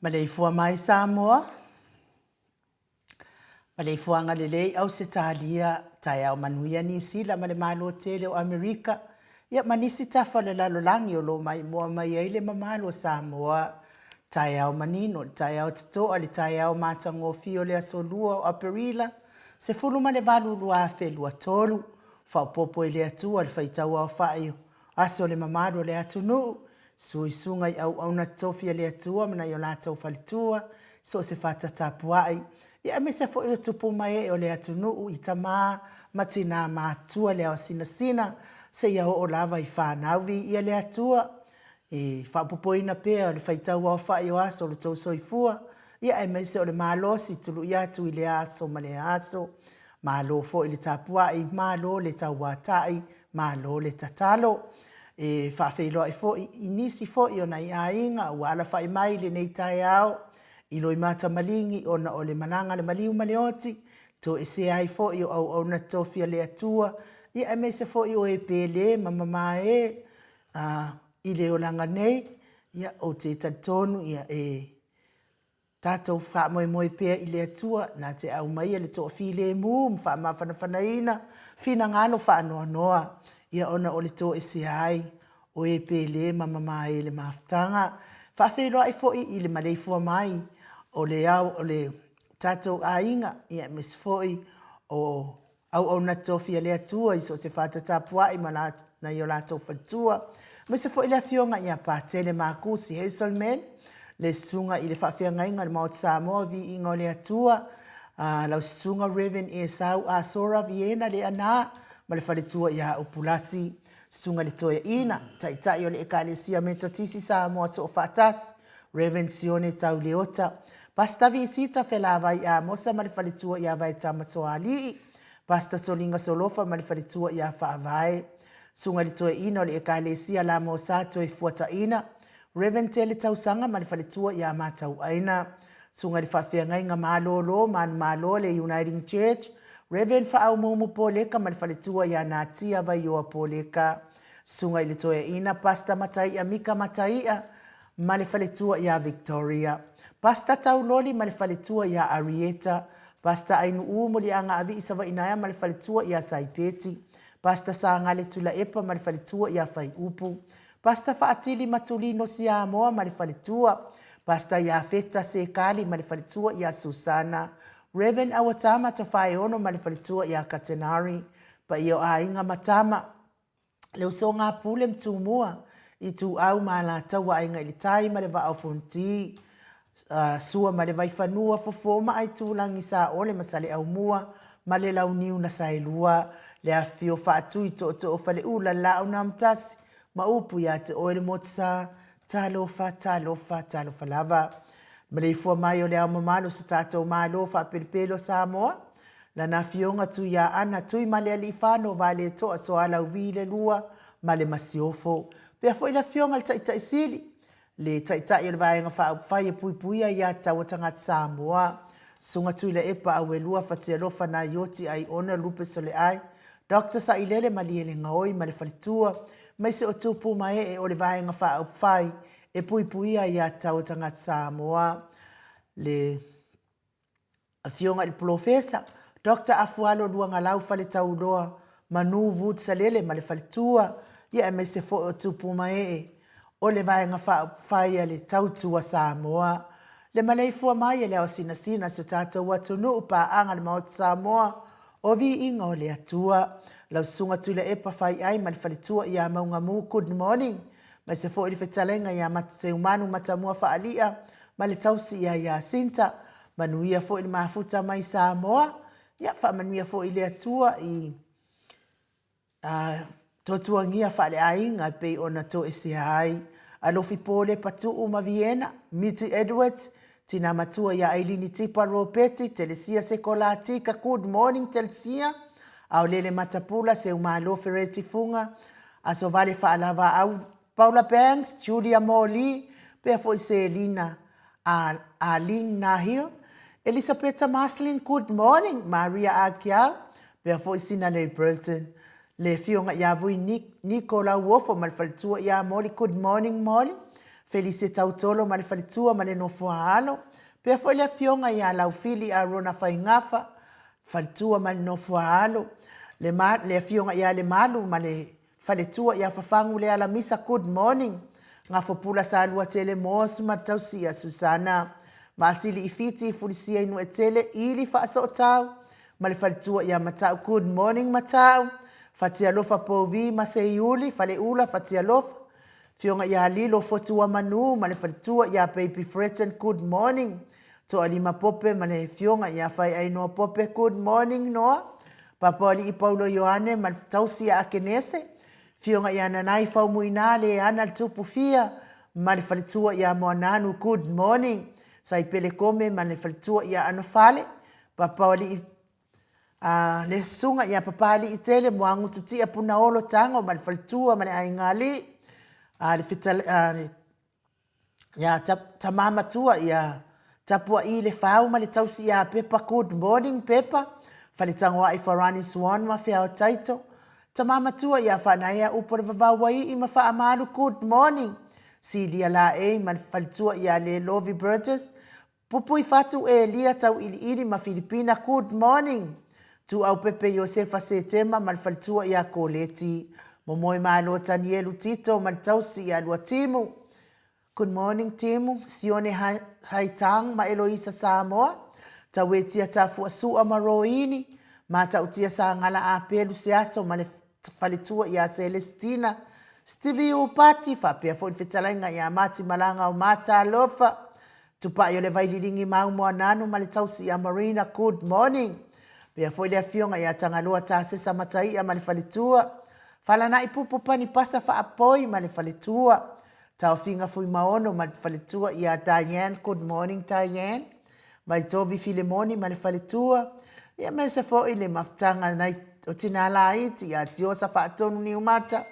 Maleifua mai Samoa. Maleifua ngalelei au se talia tai au manuia New Zealand male malo tele o Amerika. Ia manisi tafa le lalo langi o lo mai moa mai eile mamalo Samoa. Tai au manino, tai au tito, ali tai au matangofi o le asolua o Aperila. Se fulu male valu lua fe lua tolu. Fau popo ile atua ali faitaua o faio. Aso le mamalo le atunu. Sui sungai au na tofi le atua mana yo la tau falitua. So se fata tapuai. Ia me se fo i tupu mai o le atunu i tama matina matua le o sina se ia o lava i whanauvi ia le atua. E whapopoina pēr o le whaitau au whai o aso o le tau soifua. Ia e me se o le malosi tulu i atu i le aso ma le aso. Malo fo i le tapuai, malo le tau watai, malo le tatalo. E whawhiloa i fo i nisi fo i o nei ainga o ala whai mai le nei tai au. I loi mata malingi o na o le mananga le maliu maleoti. To e se ai fo i o au na tofia le atua. Ia e me se fo i o e pele mamama e i le o langa nei. Ia o te tatonu ia e tatou wha moe moe pea i le atua. Na te au mai le to file mu mwha mawhana whanaina. Fina ngano wha anoa noa. Ia ona o le to e se ai o e pele mamama e le maftanga. Whawhiloa i fo i le Maleifua mai. O le au, o le tatou ainga, ia mes foi o au na tofia le atua, iso se whata tapua i mana na i o la tau whatua. Mes foi le fionga ia pātele mākusi Hazelman, le sunga i le whawhianga inga le Mount Samoa vi inga o le atua, lau sunga Reverend e sau a Sora Viena le ana, ma le whaletua ia upulasi, sunga le toia ina, tai o le ekalesia metotisi Samoa so o whatas, Reverend Sione tau leota, Pasta visita felava ia mosa malifalitua ia vai tamasoa ali. Pasta solinga solofa malifalitua ia faavai. Sunga li toe ina o le ekalesia la mo sa toe fuata ina. Reverend Tele Tausanga ma le faletua ia matau aina. Sunga li whawhiangai ngā mālolo, mālo le Uniting Church. Reverend whaau mumu pōleka ma le faletua ia nā tia vai oa pōleka. Sunga ili toe ina pasta matai a Mika Mataia ma le faletua ia Victoria. Pasta Tauloli ma le faletua ia Arieta. Pasta ainu umu li anga avi isa wa inaya ma le faletua ia Saipeti. Pasta sa ngale tula epa ma le faletua ia Fai Upu. Pasta faatili matulino siya moa ma le faletua. Pasta ia Feta Sekali ma le faletua ia Susana. Reverend Awatama tawhai ono ma le faletua ia Katenari. Pa iyo ainga matama. Leo so ngā pule mtumua. I tu au ma la tawa ainga ili tai ma le va au fonti. Sua ma le vai whanua fofoma ai tūlangi sa ole masale au mua. Ma le lau niu na sailua. Le a fio whaatu i to o whale ula la au na mtasi. Ma upu ya te oere motsa. Talofa lava. Maleifua mai o le au mamalo sa tātou malo wha peripelo Samoa. La na fionga tu ya ana tui male ali whano vale toa so ala uvile lua male masiofo. Pea fo ila fionga le taitai sili. Le taitai o le vaenga whae puipuia ya tawatangat Samoa. Sunga tui la epa awe lua whatia lofa na yoti ai ona lupe sole ai. Dr. Sailele maliele ngaoi male falitua. Mai se o tupu mai e o le vaenga whae e puipuia ya tawatangat Samoa. Le fionga il profesa. Dr. Afualo luanga lau fale tauloa. Manu Wood Salele male falitua. Ia me se fo o tupu mai o le vaenga whae le tautua Samoa. Le Maleifua mai le o sina se tata watunu upa anga le maot Samoa. O vi inga o le atua. Lau sunga tula epa whai ai male falitua ia maunga mu good morning. Mai se fo i whetalenga ia se umanu matamua whaalia. Male tausi ia sinta. Manuia fo i mafuta mai Samoa. Ia whamanuia fo i le atua i totuangia whale ainga pe ona to ese ai. Alofi pole patu uma Viena, Miti Edwards, tina matua ia Ailini Tipa Ropeti, Telesia Sekolatika, good morning Telesia. Au lele matapula se umalo fereti funga. Aso vale whaalava au Paula Banks, Julia Moli, pea fo i se Elina Aline Nahil. Elisabetta Maslin, good morning. Maria Akia, pea fo i Sinane Burton. Le fionga ia vui Nicola Wofo malfalitua ia Molly, good morning Molly. Felice Tautolo malfalitua male no fuahalo. Pea fo le fionga ia Laufili a Rona Faingafa. Falitua male no fuahalo. Le fionga ia le malu male falitua ia fafangu le ala misa, good morning. Ngafo pula sa alua tele mos matausia Susana. Masili ifiti fulisia inu etele ili faaso otau. Male falitua ia matau, good morning matau. Fatia lofa povi maseiuli fale ula fatia lofa. Fionga ia lilo fotua manu male falitua ia baby Fretten, good morning. To alima pope male fionga ia fai ainoa pope, good morning noa. Papali i Paulo Ioane male tausia akenese. Fionga ia nanai fau muinale ana tupu fia. Male falitua ia moananu, good morning. Sai pele kome male falitua ia anofale. Papali i le sunga ia papali i tele moangu tatia puna olo tango male falitua male aingali. Le fital ia tamama tua ia tapua i le fau male tausi ia Pepa, good morning Pepa. Falitangwa i Farani Swan ma fia taito. Tamama tua ia whanaya upore vavawai i ma wha amaru, good morning. Sidia la male falitua ia le Lovi Burgess. Pupui fatu lia tau ili ma Filipina, good morning. Tu au Pepe Josefa Setema malfalitua ia Koleti. Momoe malo Tanielu Tito maltausi ia lua Timu. Good morning Timu. Sione Haitang ma Eloisa Samoa. Tawetia tafu asua maroini. Mata utia sa ngala apelu siaso malfalitua ia Celestina. Stevie Upati fapea fo fitalainga ia Mati Malanga o Mata Alofa. Tupa yo le vai lilingi mau moa nanu malitausi ia Marina, good morning. Pea foi le fionga ia tangaloa tase sa matai ia malifalitua. Fala na ipupu pani pasa fa apoi malifalitua. Tau finga fui maono malifalitua ia Diane, good morning Diane. Mai tovi Filemoni malifalitua. Ia mese foi le maftanga nai o tina la iti a tiosa whaatonu ni umata,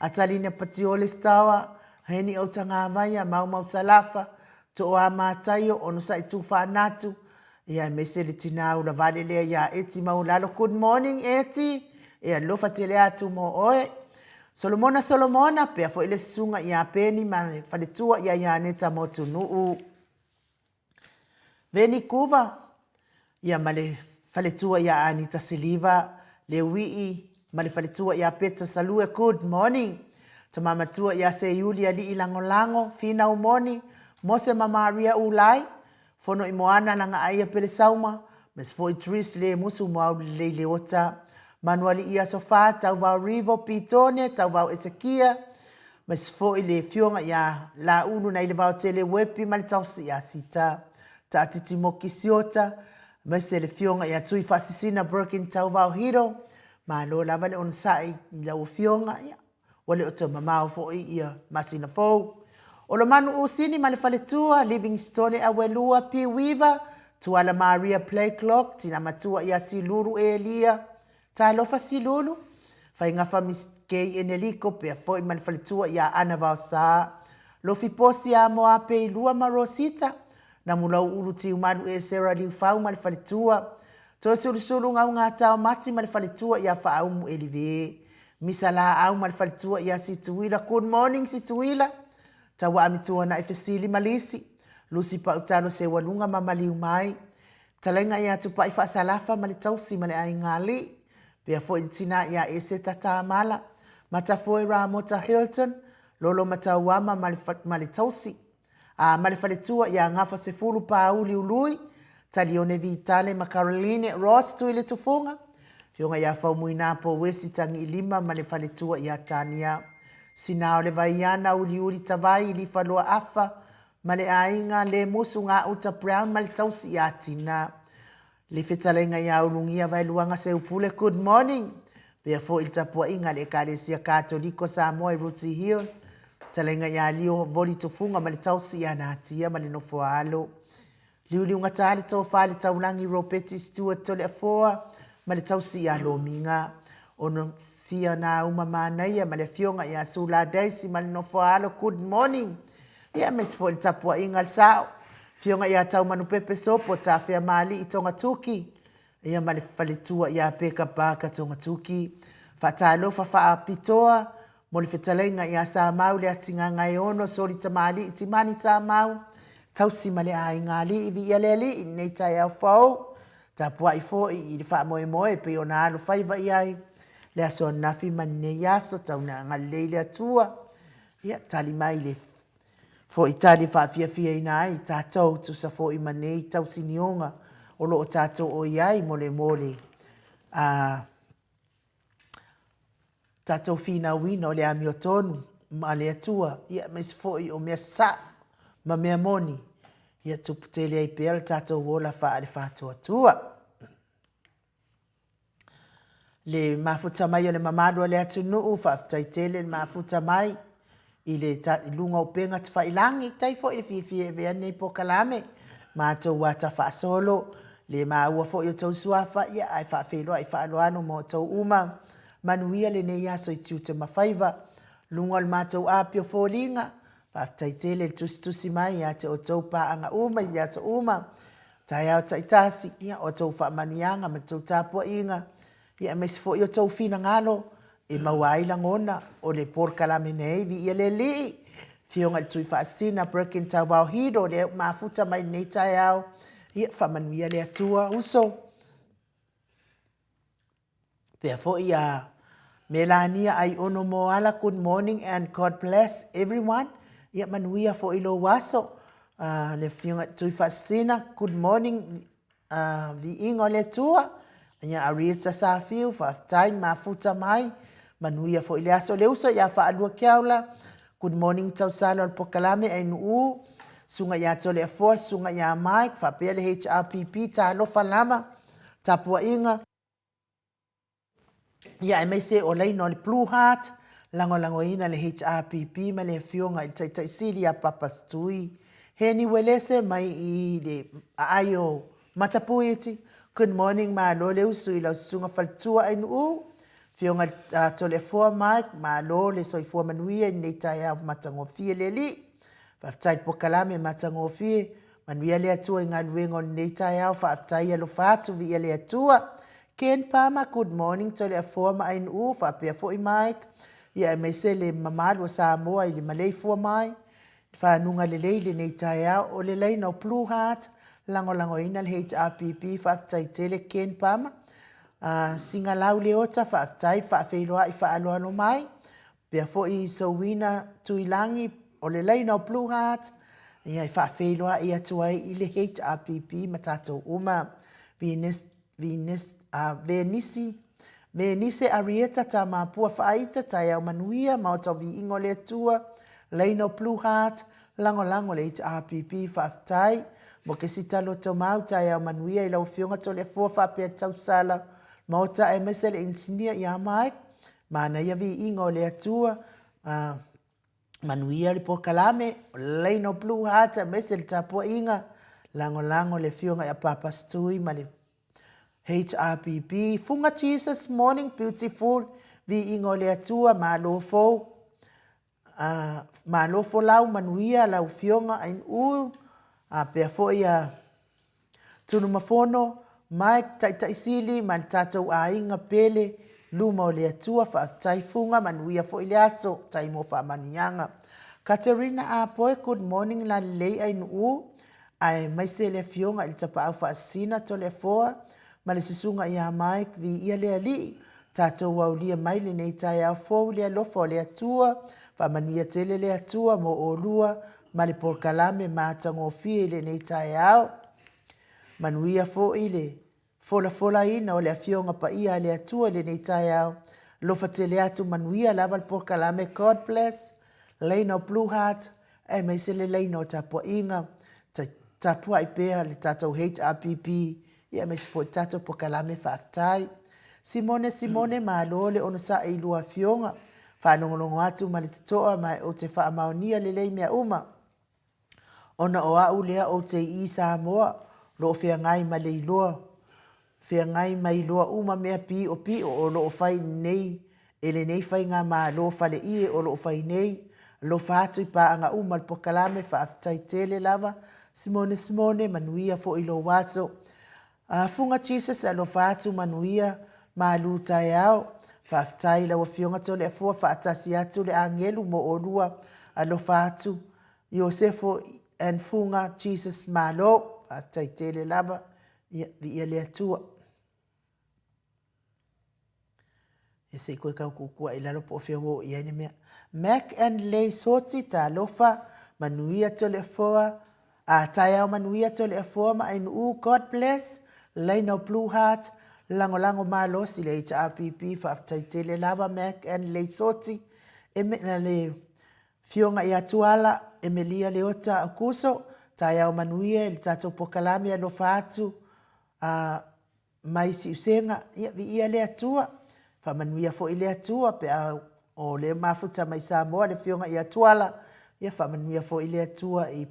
a taline patiole stawa, heni au tanga vaya, mau salafa, to o a mātaio, ono sa i tu whanatu, ia mesele tina ula vale lea ia eti maulalo. Good morning eti, ia lofa te lea tu mo oe. Solomona, pea fo ile sunga ia peni mane whaletua ia neta motu nuu. Veni kuva, ia male whaletua ia Anita Siliva, le wii, male whaletua ia Peta Salue, good morning. Tamamatua ia se Yulia li ilangolango, fina umoni, mose mamaria ulai, fono imoana nanga aia pele sauma, mes fo itris le musu mau le ota, manuali ia sofa, tau vau Rivo, Pitone, tau vau Ezekia, mes fo ile fionga ia la unu na ile vau tele wepi, male tausi ia sita, ta atiti mokisiota, mes ile fionga ia tui fasisina Birkin tau vau hiro, ma lo lavale on sai ila u fionga ia, wale oto mamau fo ia masina fo. Olo manu usini male faletua, Livingstone awelua pi wiva, tuala Maria play clock, tina matua ia siluru elia, ta lofa silulu, fai ngafa miskei eneliko pea foi male faletua ia ana vau saa, lofi posi a moa pe lua marosita, na mulau ulu ti umanu e sera liu fau male faletua, to sulu ngau ngā tau mati male faletua ia fa aumu elive, misala au male faletua ia situila, good morning situila, tawa amitua na efesili malisi, lusi pa utano se walunga mamaliu mai, talenga ia tupa ifa salafa male tausi male ai ngali, pea fo itina ia ese tata mala, mata foi Ramota Hilton, lolo mata wama male tausi, male faletua ia ngafa se fulu pa uli ului, talione vitale ma Caroline Ross tu ile tufunga, fionga ia fau muina po wesi tangi lima male faletua ia Tania, sinao le vaiana uli tavai li falua afa, male ainga le musu ngā uta brown male tausi ia tina, le fetalenga ia ulungia vai luanga se upule, good morning, pea fo il tapua inga le Ekalesia Katoliko Samoa i Ruti Hill, talenga ia lio voli tufunga male tausi ia natia male nofo alo, liu ngatale tau fale taulangi Ropeti Stewart tole afoa, male tausi ia lominga, ono fia na umamanaia male fionga ia Sula Daisy male nofo alo, good morning, ia mes fo il tapua inga sao, fionga ia tau manu pepe sopo ta fea mali i tonga tuki, ia male faletua ia peka baka tonga tuki, fatalo fa apitoa, mole fetalenga ia sa mau le atinga ngai ono soli tamali itimani sa mau, tausi male ai ngali ivi ia leli nei tai au fau, ta pua i fo i fa moe pe ona alu faiva iai, le aso nafi mane yaso tau na ngaleile atua, ia tali mai le fo itali fa fia ina ai tatou tu sa fo i manei tau sinionga o lo tatou o iai mole tatou fina wina o le amiotonu ma le atua ia mes fo i o mea sa ma mea moni ia tuputele ai pēr tatou wola fa ale fatua tua le mafuta mai o le mamadu o le atunuu fa aftaitele le mafuta mai i le lunga o penga te whailangi, tai fo i le fie vea nei po kalame, mātou wata wha solo, le maua fo i o tau suafa, ia ai wha wheloa, ai wha aloano mo tau uma, manuia le nei aso i tiu te mawhaiva, lunga le mātou apio fo linga, wha taitele le tusi mai, ia te o tau paanga uma, ia te uma, tai au taitasi, ia o tau wha manianga, ma tau tāpua inga, ia mesi fo i o tau fina ngalo, e mawailang ona o le por kalame nei vi ia le li fionga tui fasina Birkin tau vau hido le mafuta mai nei tai au ia whamanuia le atua uso pea fo ia Melania ai ono moala, good morning and God bless everyone ia manuia fo ilo waso le fionga tui fasina good morning vi ingo le tua ia Arieta sa fiu fa time mafuta mai manuia fo ile aso le uso ia fa alua kiaula good morning tau salo al pokalame ai nuu sunga ia tole a for sunga ia Mike fa pele HRPP ta lo falama tapua inga ia mai se o lei no le Blue Heart lango ina le HRPP ma le fionga i tai sili a papa stui heni welese mai i le ayo matapuiti Good morning, malo le usu I lau sunga faltua ai nu. Fionga tole fua Mike, malo le soifua manuia nei tai au matangofie le li. Whaftai po kalame matangofie, manuia le atua I ngā luengo nei tai au whaftai alo whātu vi le atua. Ken Palmer, good morning, tole fua ma ai nu, whapea fo I Mike. Ia e meise le mamalu Samoa I le Maleifua mai. Whanunga le leile nei tai au o le leina o Blue Heart. Lango ina le HRPP whaftai tele Ken Palmer. Singa lau le ota whaftai whawheiloa I whaaloano mai. Pea fo I sowina tuilangi o le leina o Blue Heart. Ia I whawheiloa I atuai I le HRPP matato uma. Venise Arieta ta mapua whaita tai au manuia maota vi ingo le atua. Leina o Blue Heart. Lango le HRPP whaftai. Mo ke sita loto mau tai au manuia I lau fionga to le fua whapea tau sala. Maota e mese le insinia I Mike. Mana ia vi ingo le atua. Manuia le pokalame. Leino Blue Heart e mese le tapua inga. Lango le fionga I papastui ma le HRPP. Funga Jesus morning beautiful. Vi ingo le atua ma lofo. Ma lofo lau manuia lau fionga in uu. Pea fo ia tunu mafono, Mike taisili ma le tātou a inga pele, luma o le atua whaftai funga manuia fo ile aso, tai mo whamanianga. Katerina Apoe, good morning la lei ai nuu, ai maise le fionga ili tapa au whaasina to le foa, ma le sisunga ia Mike vi ia le ali, tātou au lia maile nei tai au fo le alofo le atua, whamanuia tele le atua mo o lua, ma le porkalame matangofie le nei tai au. Manuia fo ile. Fola ina o le afionga pa ia le atua le nei tai au. Lofa tele atu manuia lava le porkalame God bless. Leina o Blue Heart. E meise le leina o tapua inga. Tapua I pea le tatou HRPP. Ia meise fo tatou porkalame whaftai. Simone malo le ono sa I lua afionga. Whanongolongo atu ma le titoa mai o te whaamaonia le lei mea uma. Ona o au lea o te I Samoa, lo fea ngai ma le iloa. Fea ngai ma iloa uma mea pi o lo fai nei, ele nei fai ngā ma lo fale ie o lo fai nei, lo fatu I pa anga uma po kalame fa aftai tele lava, Simone manuia fo ilo waso. Funga Jesus a lo fatu manuia ma lu tai au, fa aftai la wafionga to le fua fa atasi atu le angelu mo o lua a lo fatu. Iosefo and funga Jesus malo atai tele lava ia le atua e se koe kau kukua I lalo po fia wo ia ni mea Mac and Lay soti ta lofa manuia tele foa a tai au manuia tele foa ma in God bless Leino Blue Heart lango malo si le HRPP fa atai tele lava Mac and Lay soti e me na le fionga ia tuala Emilia Leota akuso tai au manuia le tatou pokalame alo fatu mai si usenga ia le atua fa manuia fo ile atua pe o le mafuta mai Samoa le fionga ia tuala ia fa manuia fo ile atua I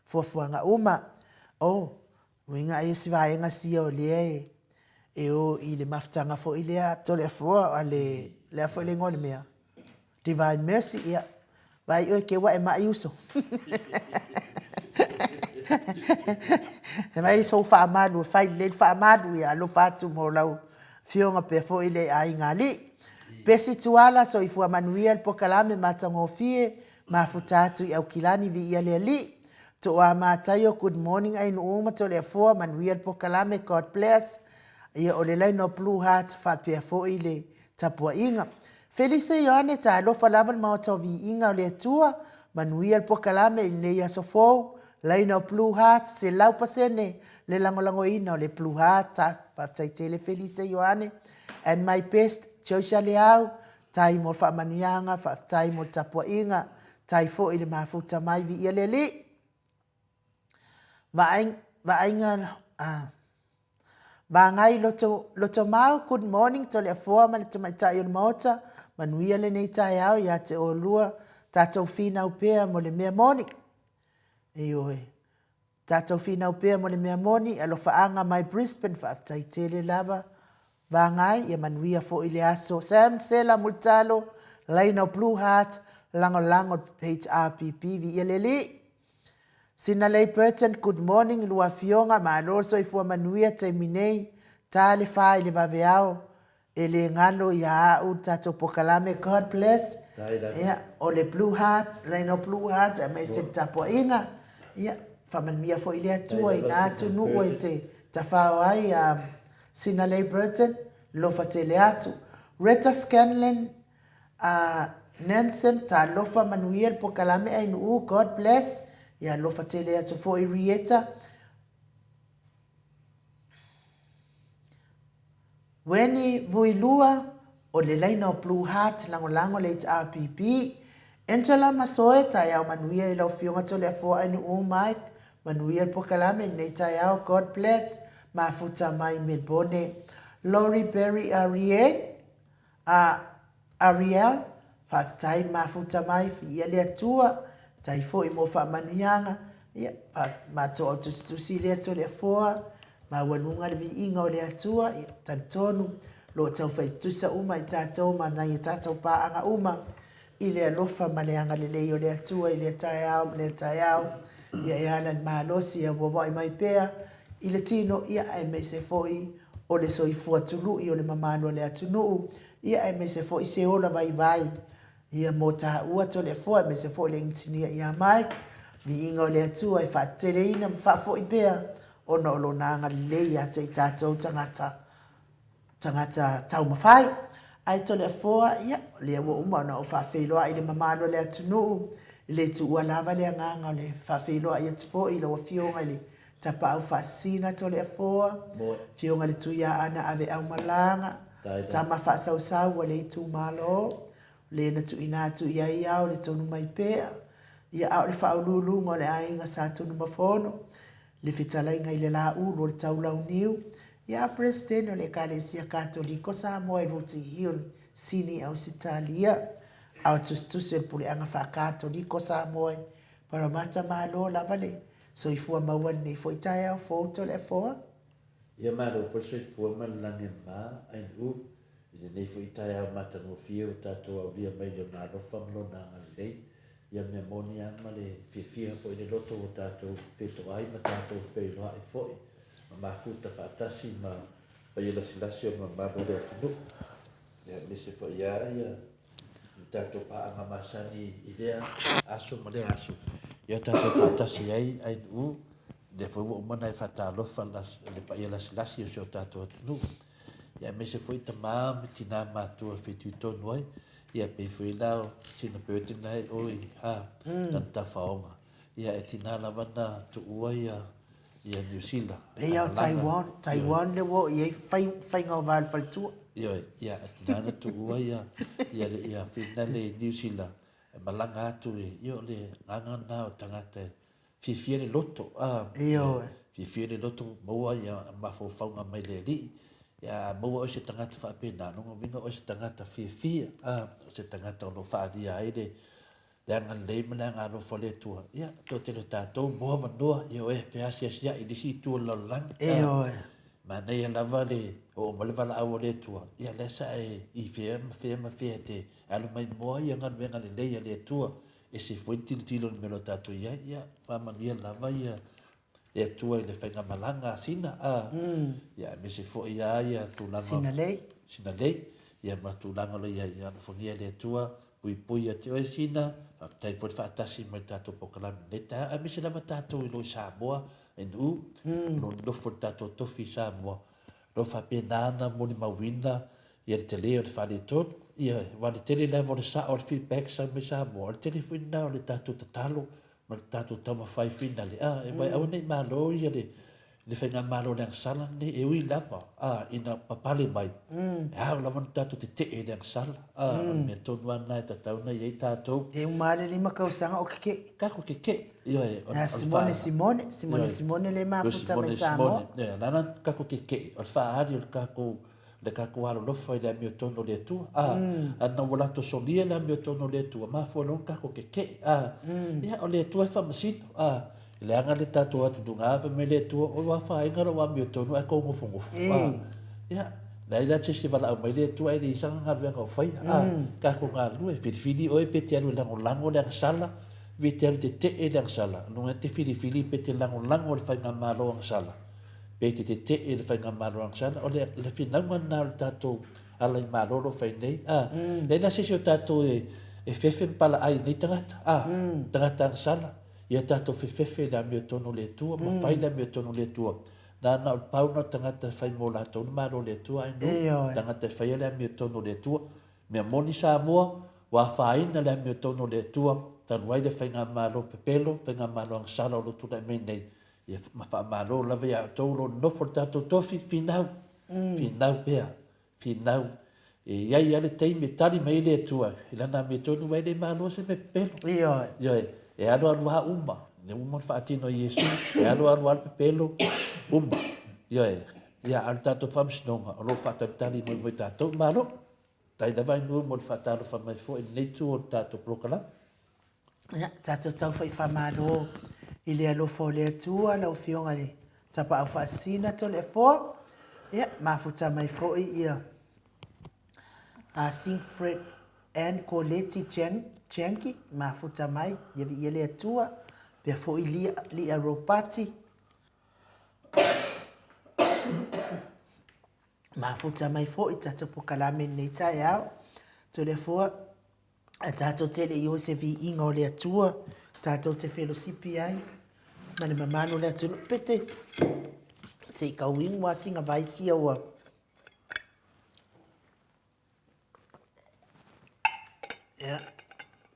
fofuanga uma winga ai si vaenga si o le o I le mafutanga fo ile to le fo le fo le ngone mea Divine Mercy ia vai o ke wa e mai uso mai so fa malu fai le fa malu ia lo fatu mo lau fionga pe fo ile ai ngali pesi tuala so ifu manuia po kalame matangofie mafutatu au kilani vi ia le li to a matayo good morning ai no ma to le fo manuia po kalame God bless ia o le Leino Blue Heart fa pe fo ile tapua inga Felice Ione ta lo falava ma to vi inga le tua manuia po kalame le ia sofo Leino Blue Heart se lau pasene le lango ina le Blue Heart pa tai tele Felice Ione and my best Joshua Leao tai mo fa manianga fa tai mo tapua inga tai fo ile mafuta mai vi ia le li ba ngai loto mau good morning to le fo ma le tamaita yon mota manuia le nei tai au ia te o lua tatou fina upea mo le mea moni. Tātou whina upea mo le mea moni, alo whaanga mai Brisbane, whaaftai tele lava, vāngai, ia manuia fo ile aso, Sam Sela Multalo, Laino Blue Heart, lango lango page RPP, vi ia leli. Sina lei Burton, good morning, lua fionga, ma aloso i fua manuia te minei, tāle wha ile vaveao, ele ngalo ia au tātou pokalame, God bless. Ia, o le Blue Heart, Laino Blue Heart, a me se tapo inga, ia, whamanmia fo ile atua, ina atu nuu e te tawhao ai, Sina lei Burton, lofa te le atu. Retta Scanlon, Nansen, ta lofa manuia po kalame ai nuu, God bless. Ia lofa te le atu fo i Rieta. Weni vuilua, o le leina o Blue Heart, lango lango le RPP. Angela Masoe, ta iau manuia i lau fionga to le afo ai nuu, Mike. Manuia po kalame, nei ta iau, God bless. Mafuta mai Melbourne. Lori Berry Ariel, whaafitai mafuta mai fi le atua, tai fo i mo whaamanuianga, ma to o tusi le atua le afoa, ma wanunga le vi inga o le atua, tantonu, lo tau whaitusa uma i tātou, ma nai i tātou pāanga uma, i le alofa ma le anga le lei o le atua, i le tai au, i anan mahalosi a wawa i mai pea, i le tino ia e me se foi o le soifua tulu i o le mamano le atunuu, ia e me se foi se ola vai, ia mo ta ua to le foi me se foi le intinia ia mai, mi inga o le atua e whaatere ina mwha foi pea, o na olo nanga le ia te i tātou tangata tau mawhai, ai to le foi ia le ua uma na o whaafeiloa i le mamano le atunuu, le tu ua lava le anganga o le whaafeiloa i atu foi i lo fionga i le tapa au fasina to le afoa, fionga le tuia ana ave au malanga, tama fasau sau wa le tu malo, le na tu ina tu ia ia o le tonu mai pea, ia au le fau lulunga le ainga sa tonu mafono, le fitalai ngai le la ulu le tau lau niu, ia presidente o le kalesia katoliko Samoa i ruti hiu sini au sitalia, au tustus el pule anga fa katoliko Samoa, paramata malo lavale, so i fua maua nei foi tai au foto le foa. Ia maro foi so i fua man lange ma ai u i nei foi tai au mata no fio tato au dia mai le maro famlo na ngai. Ia me monia ma le fifia foi le loto o tato feto ai ma tato fe lo ai foi. Ma futa pa tasi ma pa ia la silasio ma maro le tu. Ia me se foi ia tato pa anga masani idea aso ma le aso. Ia tato fatasi ai u de foi o mana e fata lo falas le pa ia las o seu tato nu ia me se foi tama tina ma tu fetu to noi ia pe foi la sina pete nai oi ha tanta faoma ia tina la vana tu ia New Zealand Ia Taiwan le wo ia fai ngau val fal tu ia tina tu ia fina le New Zealand malanga tu io le nganga na tangata fifia le loto fifia le loto moa ia mafo faunga mai le li ia moa o se tangata fa pena no vinga o se tangata fifia o se tangata no fa dia aire le ngan le mana ngalo fole tu ia to te le tato moa vanoa ia e pe asia sia i disi tu lo lang ma nei la vale o mo le vala au le tu ia le sa i fia te alu mai moa ia ngan venga le ia le tu e se foi tilo melo tato ia fa mania lava ia e tua i le whainga malanga sina ia me se foi ia tu langa sina lei ia ma tu langa le ia na fonia le tua pui te o sina tai foi fatasi mai tato pokala neta a me se lava tato i lo Samoa en no fo tato tofi Samoa lo fa penana mo ni mawina ia te leo le fale tot ia vale tele level sa or feedback sa me Samoa le telefone na le tato tatalo ma tato tama fai fina le e vai au nei malo ia le whainga malo le sala ne e ui lapa ina papale mai la man tato te le sala me tonu ana e tatau nei e tato e umare lima kausanga o keke kako keke ia Simone le mafuta mai Samoa nana kako keke o faari o kako le kako alo lo fai le mio tono le tu ana wala to solia le mio tono le tu ma fo non kako keke ia o le tu e fa masino le anga le tatou atu dunga ave me le tua o wa fa inga wa mi tonu a ko ngofu ngofu ya la ila tsi vala au mai le tua i sanga nga venga fai ka ko nga lu e fili o e pete alu lango lango le sala vite alu te e le sala no te fili pete lango lango le fai nga malo ang sala pete te e le fai nga malo ang sala o le fina na tatou ala i malo fai nei le la sisi o tatou e fefe pala ai nei tangata tangata ang sala ia tatou fefefe le ami o tonu le tua ma fai le ami o tonu le tua na o pauna tangata fai mo latou malo le tua ai no tangata fai le ami o tonu le tua mea moni Samoa wa faina le ami o tonu le tua tanuai le fai ngā malo pepelo fai ngā malo ang sala o lotu le mei nei ia ma fa malo lava ia tolo nofo tatou tofi finau pea finau e iai ale teimi tali mai le tua i lana ami o tonu vai le malo se me pepelo e alo ha uma ne uma faatino Yesu e alo al pepelo uma ia al tatou famsinonga o lo faatalitali mo tatou malo tai dava inu mo faatalo famai fo e nei tu o tatou prokala ia tatou tau fai famalo i le alofo le atua lau fionga le tapa au faasina to le fo ia mafuta mai fo ia Singfred and Colette Jenki mafuta mai ia le atua pe fo i li aropati mafuta mai fo i tatou pokalame nei tai au to le fo tatou tele i se vi inga o le atua tatou te fellowshipi ai ma le mamano le atu pete se i kauing wa singa vai sia ua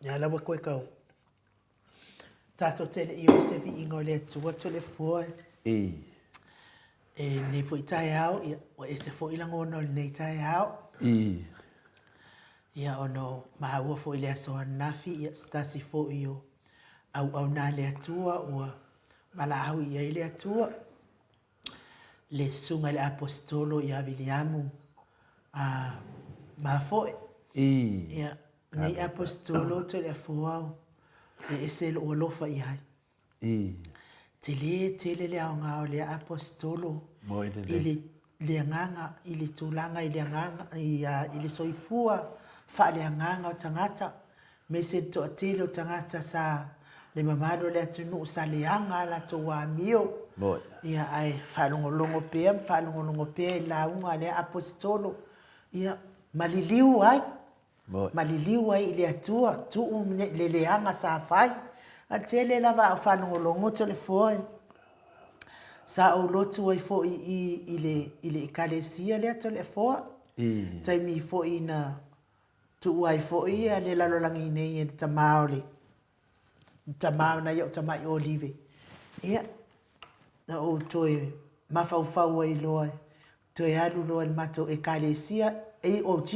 ia lawa koe kau tatou tele i se vi inga o le atua to le fo nei fo i tai au o e se fo i langono nei tai au ia ono maua fo i le aso nafi ia stasi fo i o au na le atua ua mala au ia i le atua le sunga le apostolo ia Viliamu ma fo ia nei apostolo to le fo au e se lo lofa i hai tele le aonga o le apostolo le nganga i le tulanga i le nganga i le soifua fa le nganga o tangata me se to tele o tangata sa le mamado le atunu sa le anga la to wa mio ia ai fa longo pe la unga le apostolo ia maliliu ai le atua tu le anga sa fai a tele la va fa longo to le foi sa o lotu ai fo i le ekalesia le to le fo tai mi fo ina tu ai fo i le lalolangi nei e tamao na yo tamai olive ia na o toi mafau ai loa toi alu loa mato ekalesia AOG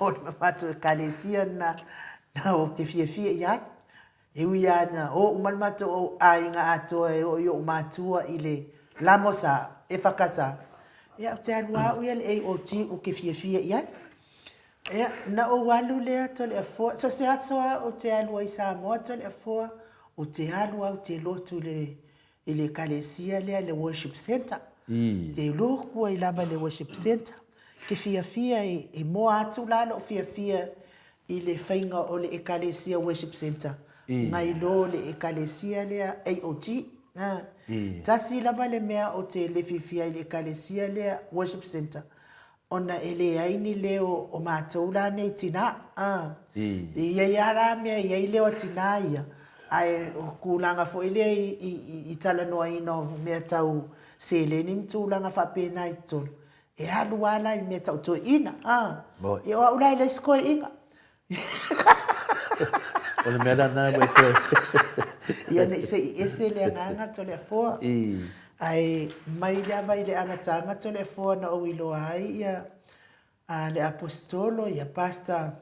o mato ekalesia na o te fie ia e uiana o malmato o ainga atoa e o yo matua ile lamosa e fakasa ia te alua uia le AOG o ke fie ia ia na o walu le ato le fo so se asoa o te alua i Samoa to le fo o te alua o te lotu le kalesia le worship center te loku ai lava le worship center ke fia e mo atu lalo fia i le whainga o le ekalesia worship center ngai lo le ekalesia le AOG tasi lava le mea o te le fifia i le ekalesia le worship center ona ele aini leo o mātou la nei tina ia iara mea ia i leo tina ia ai o kulanga fo ile i tala noa ino mea tau se le ni mtulanga fa pena i tol e alu ala i mea tau to ina e o ula ile sko inga o le mea na we to ia ne se ese le nganga to le fo ai mai le vai le amatanga to le fo na o ilo ai ia le apostolo ia pasta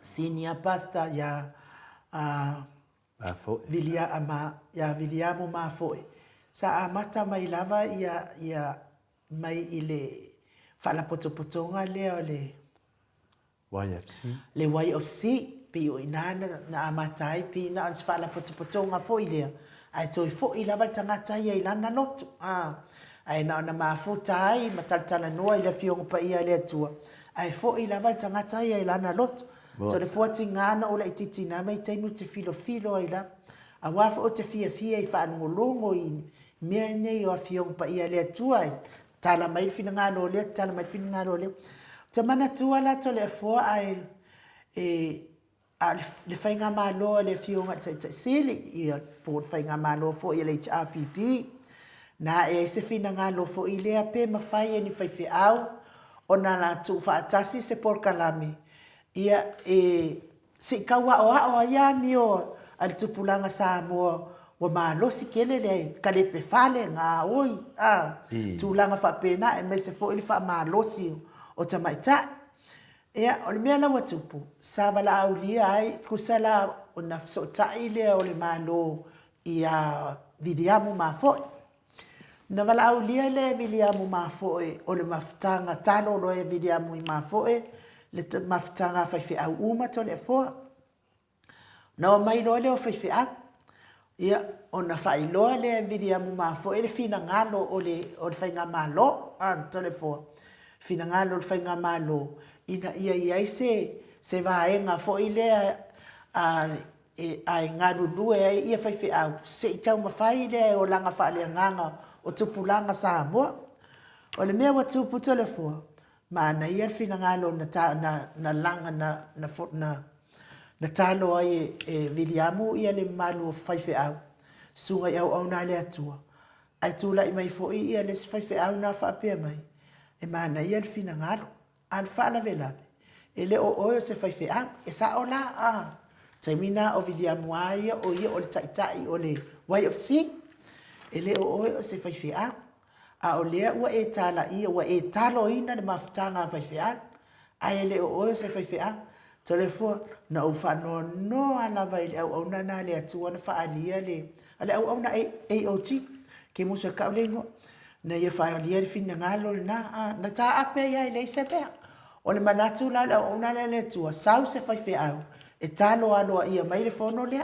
senior pasta ia Viliamu ma foi sa amata mai lava ia mai ile fala potopotonga le YFC le YFC pe o inana na amatai pe na ans fala potopotonga fo ile ai toi fo ila val tangata ia ilana lotu ai na mafuta ai mataltala noa ile fionga pa ia le tua ai fo ila val tangata ia ilana lotu so le fuati ngana o le titina mai taimu te filo ai la a wafa o te fia i whaanungolongo i mea nei o a fionga pa ia le tua ai tala mai fina ngano le te mana tua la to le fo ai le whainga malo le fionga te sili i po whainga malo fo i le HRPP na se fina ngalo fo i lea pe mawhai ni whaiwhi au o na la tu whaatasi se por kalame ia se kawa o ia mi o al tupulanga Samoa wa malosi kele le kalepe fale nga oi tulanga fa pena me se fo il fa malosi o tamaita ia o le mea la watupu savala aulia ai kusala o na so taile o le malo ia vidiamu mafo na vala aulia le vidiamu mafo o le maftanga talo lo e vidiamu mafo le maftanga fa fi au uma to le fo na mai lo le o fa fi a ia ona fa ilo le vidiamu mafo e le fina ngalo o le fa ngamalo an to le fo fina ngalo le fa ngamalo ina ia se vaenga fo ile a ngadu due ia fai au se tau mafai le o langa fa le nganga o tupulanga Samoa o le mea watu putelefo ma na ia fina ngalo na langa na talo ai vidiamu ia le malu fai au sunga au na le atua ai tula i mai fo ia le fai au na fa pe mai e ma na ia fina ngalo al fala vela ele o se fai a esa ola taimina o vidiamu ai o ia o le taitai o le way of sea ele o se fai a o le wa e tala ia wa e talo ina le maftanga fai a ele o se fai a telefo na o fa no ala vai o na le atu na fa alia le ale o na AOT ke mo se ka lengo na ia fa alia fina ngalo na ta ape ia le se pe o le manatu la o na le tua sau se fai au e talo alo ia mai le fono le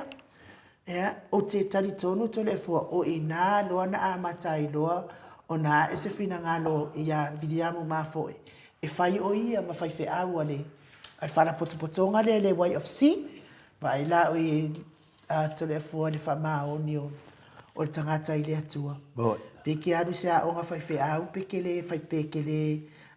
o te tali tonu to le fo o ina lo na amatai lo o na e se fina ngalo ia vidiamu mafo e fai o ia ma fai au ale al fala potopotonga le way of sea vai la o to le fo le fa ma o ni o tangata ile atua pe ki aru se a o nga fai au pe ke le fai pe ke le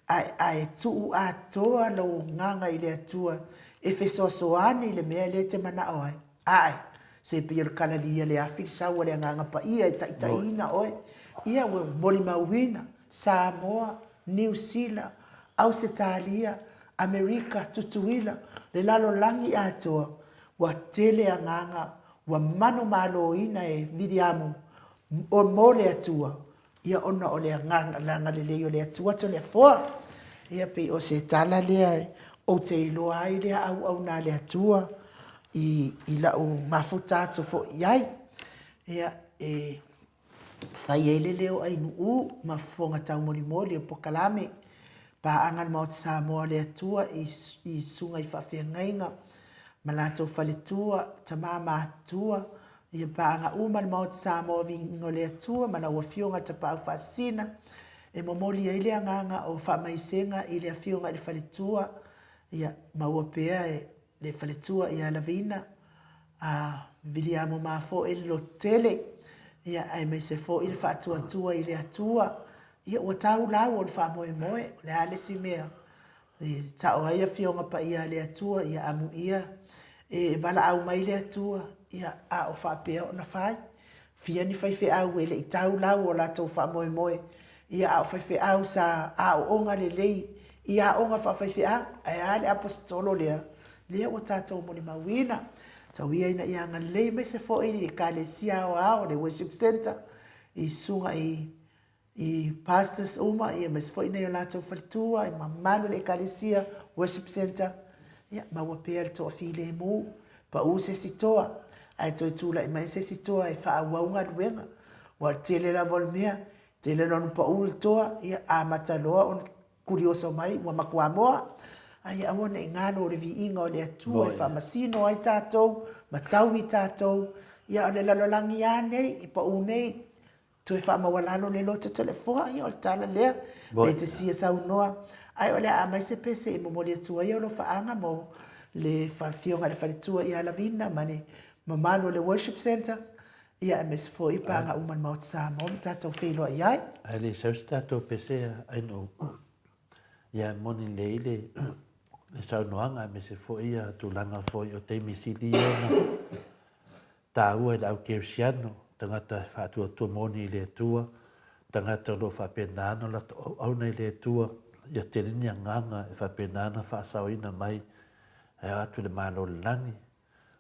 ai tu a toa lo nganga ile atua e fe sosoani le mea le te mana o ai se pio kala lia le afil sa wale nganga pa ia ina oi ia we moli mawina Samoa New Zealand Australia Amerika tutuila le lalo langi atoa wa tele nganga wa manu malo ina e vidiamu o mole atua ia ona o le nganga langa le le atua to le fo ia pe o se tala le o te ilo ai le au na le atua i la o mafuta to fo iai ia fai ele o ai nu mafonga tau moli po kalame pa angan mo Samoa le atua i sunga i fafengainga malato faletua tamama tua ia pa anga mal mo Samoa vingo le atua mana wa fionga tapa fasina e momoli ile anga o fa maisenga ile fionga le faletua ia maua pea le faletua ia la vina vidiamo mafo il lotele ia ai me se fo il fa tua ile atua ia o tau la o fa moe le ale simea ta o ia fionga pa ia le atua ia amu ia vala au mai le atua ia o fa pe o na fai fia ni fai fe au ele tau la o la to fa moe ia o fai fe au sa o onga le lei ia onga fa fai fe au ai ale apostolo le o tato mo ni mawina tawia ina ia nga lei me se fo i ka le sia o le worship center i sunga i pastors uma ia mas foi nei la to faltua i mamano le kalesia worship center ia ma wa per to file mo pa u se sitoa ai to tula i mai se sitoa e fa wa unga duenga wa tele la volmea tele non pa u to ia a mataloa on curioso mai wa makwa mo ai awana e ngalo o le viinga o le atua e whamasino ai tātou, matau i tātou, ia o le lalolangi a nei, i pa unei, tu e whamawalalo le loto telefoa, ia o le tala lea, me te sia saunoa, ai o le a mai se pese i momoli atua, ia o lo whaanga mo le whawhionga le whalitua i alavina, mane mamalo le worship center, ia e mese fo i panga uman maut Samoa, me tātou wheloa iai. Ai le saus tātou pese ai no, ia moni leile, le saunoanga me se fo ia tūlanga fo i o teimi sili ona. Tā ua i lau kersiano, tangata whātua tua moni i le tua, tangata lo whapenana la au nei le tua, ia te rini nganga e whapenana whaasauina mai, e atu le malo le langi.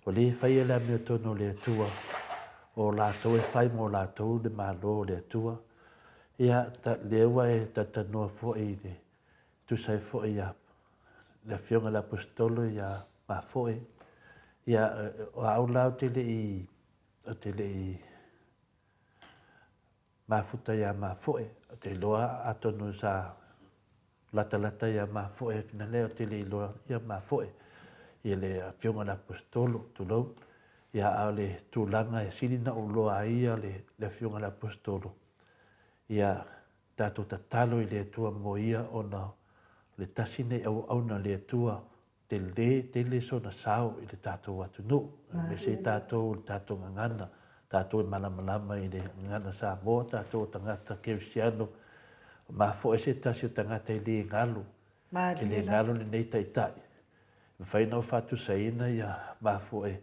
O le whai e la mea tono le tua, o lātou e whai mo lātou le malo le tua, ia lewa e tatanua fo i le, tu sai fo i a le fionga la apostolo ia ma foi ia o au lau te le i ma futa ia ma foi te loa atonu sa lata ia ma foi fina leo te le loa ia ma foi ia le fionga la apostolo tu lo ia au le tūlanga e siri na uloa ia le fionga la apostolo ia tato tatalo i le tua mo ia ona le tasi nei au na le tua te le so na sao i le tātou atu no. Me se tātou le tātou ngangana, tātou e malamalama i le ngangana Samoa, tātou tangata kerisiano, ma fo e se tasi o tangata i le ngalo, i le ngalo le nei taitai. Mwhaina o whatu saina ia ma fo e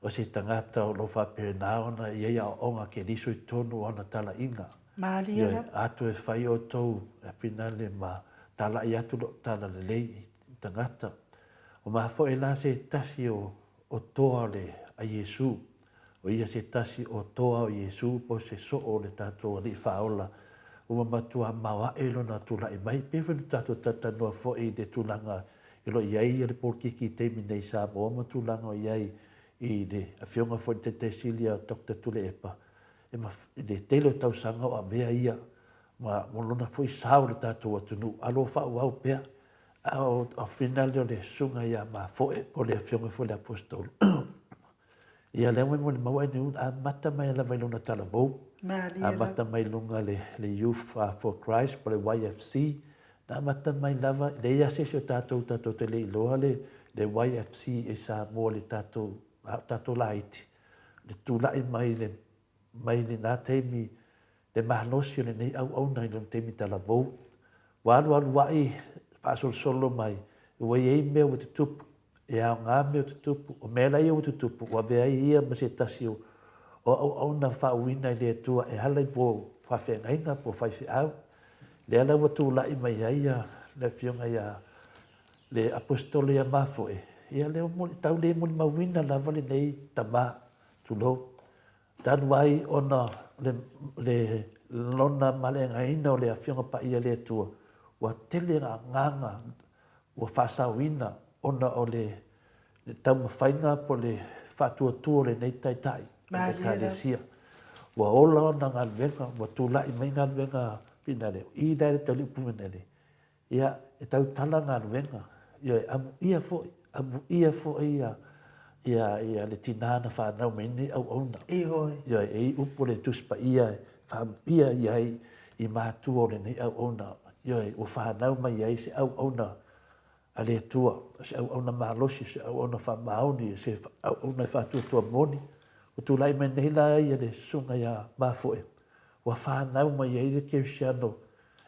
o se tangata o lo whapena ona i ea o onga ke liso i tonu ona tala inga. Maria. Atu e whai o tau e finale ma tala i atu lo tala le lei i tangata. O maa fo e la se tasi o toa le a Yesu. O ia se tasi o toa o Yesu po se so o le tato li whaola. O matua mawa e lo na tula i mai. Pewhen tato tatanua fo e de tulanga i lo iai e le porkiki te minei sa mo ma tulanga o iai i le a fionga fo te silia Dr. Tule Epa. E ma le telo tau sanga o a mea ia. Ma molona foi sao le tatou atunu alo fa au pea ao final le sunga ia ma foi o le fionga foi le apostolo ia le mo mo ai nu a mata mai la vai lona tala vo a mata mai lunga le youth for Christ por le YFC na mata mai lava le ia se tatou te le loa le YFC e sa mo le tatou laiti le tula mai le na temi le mahalosi le nei au nai lon temi tala vou. Walu wai pasol solo mai. Ua iei mea o te tupu. E au ngā mea o te tupu. O mea lai o te tupu. Wa vea ia ma se tasi o au na whauina i le tua e halai po whawhengainga po whaiwhi au. Le ala wa tū lai mai aia le fionga ia le apostolo ia mafoe. Ia leo muli tau le muli mawina la vale nei tama tulo. Tanu ai ona le lona malenga ina o le afionga pa ia le tua. Wa tele nganga, wa whasawina ona o le tau mawhainga po le whatua tua le nei taitai. Maria. Wa ola ona ngalwenga, wa tūlai mai ngalwenga pina leo. I dare tau lipu menele. Ia e tau tala ngalwenga. Ia amu ia fo ia le tinana whanau mai ni au auna. Ia e upo le tuspa ia i mātua o le nei au auna. Ia e o whanau mai ia se au auna a le tua. Se au auna mahalosi, se au auna whamaoni, se au auna whatua tua moni. O tūlai mai nei la ia le sunga ia mafoe. Wa whanau mai ia i le kerisiano.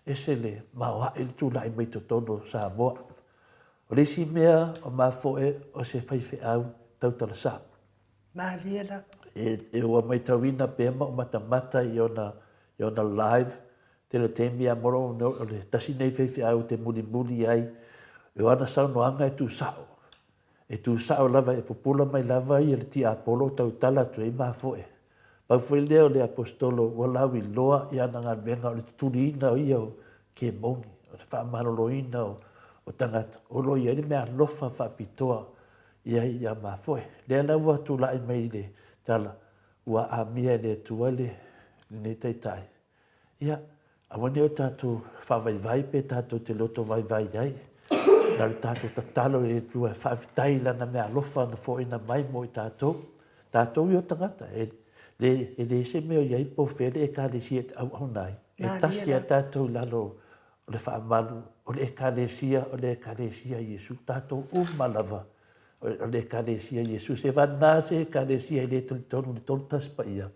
Ese le mawa i le tūlai mai to tono Samoa. O le si mea o mafoe o se whaiwhi au tautala sa. Maria. E ua mai tawina pema o matamata i ona live. Te lo temi a moro o le tasi nei whaiwhi au te muli ai. E wana sau noanga e tu sao. E tu sao lava e popula mai lava i le ti apolo tautala tu e mafoe. Pau foi leo le apostolo walau i loa i ana ngalwenga o le tuturiina o ia o ke mongi. O le whaamaloloina o tangata. O lo ia ni mea lofa whapitoa ia mafoe. Lea laua tu lai mai le tala. Ua a mia le tuale ne taitai. Ia, awane o tātou whawaivai pe tātou te loto vaivai ai. Nā le tātou tatalo le tua whaawitai lana mea alofa na fo ina mai mo I tātou. Tātou I o tangata. Le se meo iai po where e ka le sia te au au nai. E tasi a tātou lalo o le whaamalu, o le ekalesia, o le ekalesia Iesu. Tātou malava o le ekalesia Iesu. Se vana se ekalesia I le tonu le tonu tas pa ia.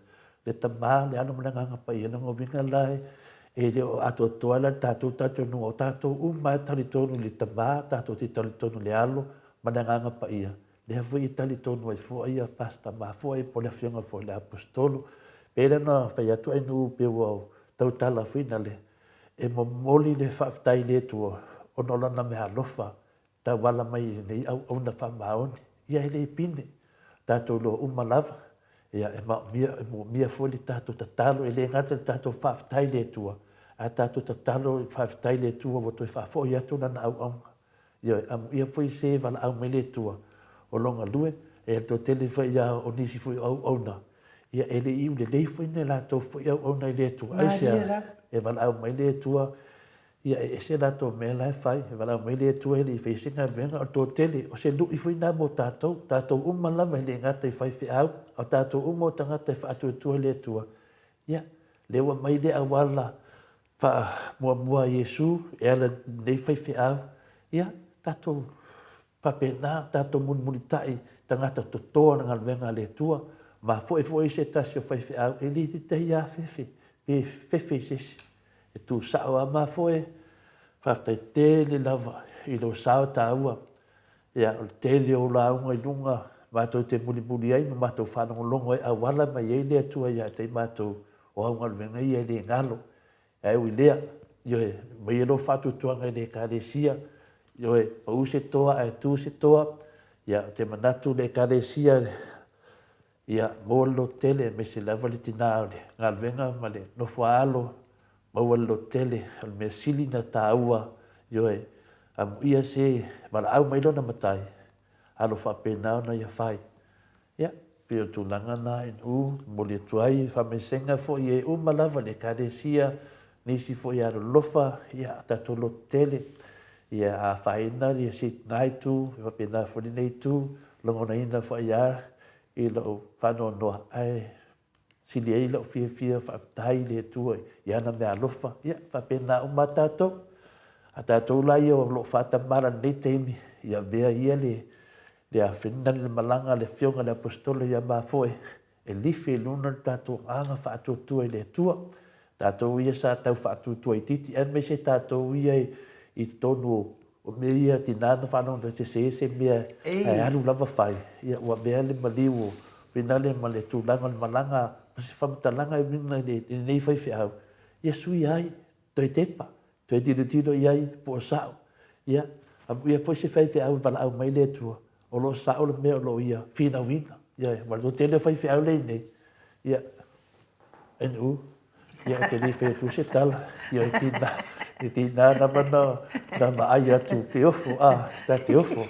Le tamā le ano mananganga pa ia. Nango vinga lai. E le o ato toala tātou tātou nunga o tātou mai tali tonu le tamā, tātou te tali tonu le alo, mananganga pa ia. Le hafu I tali tonu ai fua ia pasta ma fua I po le whionga fua le apostolo. Pera na whai atu ai nuu pe wau tau tala whina le. E mo moli le whaftai le tua, o nolana me halofa, ta wala mai nei au na whamaoni. Ia hele I pine, tātou lo umalava. Ia e mia fua le tātou tatalo, e le ngata le tātou whaftai le tua. A tātou tatalo whaftai le tua, wato e whafo I atu nana au aunga. Ia fui se wala au me le tua. O longa lue, e to tele fai ia o nisi fui au auna. Ia ele iu le lei fui ne la tau fui au auna I le tua. Aisia, e wala au mai le tua. Ia e se la tau me lai fai, e wala au mai le tua ele I fai singa venga o to tele. O se lui fui na mo tātou, tātou umalama ele ngata I fai fi au, o tātou umo tangata I fa atu tua le tua. Ia, lewa mai le awala, fa mua Yesu, e ala nei fai fi au. Ia, tātou papena tato munmunitai tangata totoa na ngalwenga le tua ma foi se tasio fai fe au eli te ia fefe pe fefe ses e tu sawa ma foi fafta te le lava I lo sao taua ia o te le o la unga lunga ma to te muli ai ma to fa no longo ai awala mai e le tua ia te ma to o ngalwenga ia le ngalo ai wi le yo mai lo fatu tua ngai le kalesia yo o se toa e tu se toa ia te manatu le kalesia ia molo tele me se lava le tinale ngalwenga male no faalo ma lo tele al me silina taua yo am ia se mal au mai lona matai alo fa pena na ia fai ia pio tu langa na in mo le tuai fa me senga fo ie malava le kalesia nisi fo ia lofa ia tatolo tele ia a faina ia sit nai tu va pena fo nei tu longo na ina fo ia I lo fa no ai si le lo fia fa tai le tu ia na me alofa ia fa pena matato ata to la ia lo fa ta mara nei temi ia vea ia le a fina le malanga le fionga le apostolo ia ma fo e life luna tato anga fa tu le tua tato ia sa tau fa tu titi e me se tato ia I tonu o me ia tinana whanau na te se mea ai anu lava whai. Ia ua mea le maliu pina le male tūlanga le malanga se whamatalanga I mina nei whai whiau. Ia sui ai, toi tepa, toi tino iai po sao. Ia, amu ia fwoi se whai whiau wala au mai le tua. O lo sao le mea o lo ia whina wina. Ia, wala do tele whai whiau le nei. Ia, enu, ia te ni whai tu se tala. Ia I tina. Tina na ai atu te ofo, te ofo.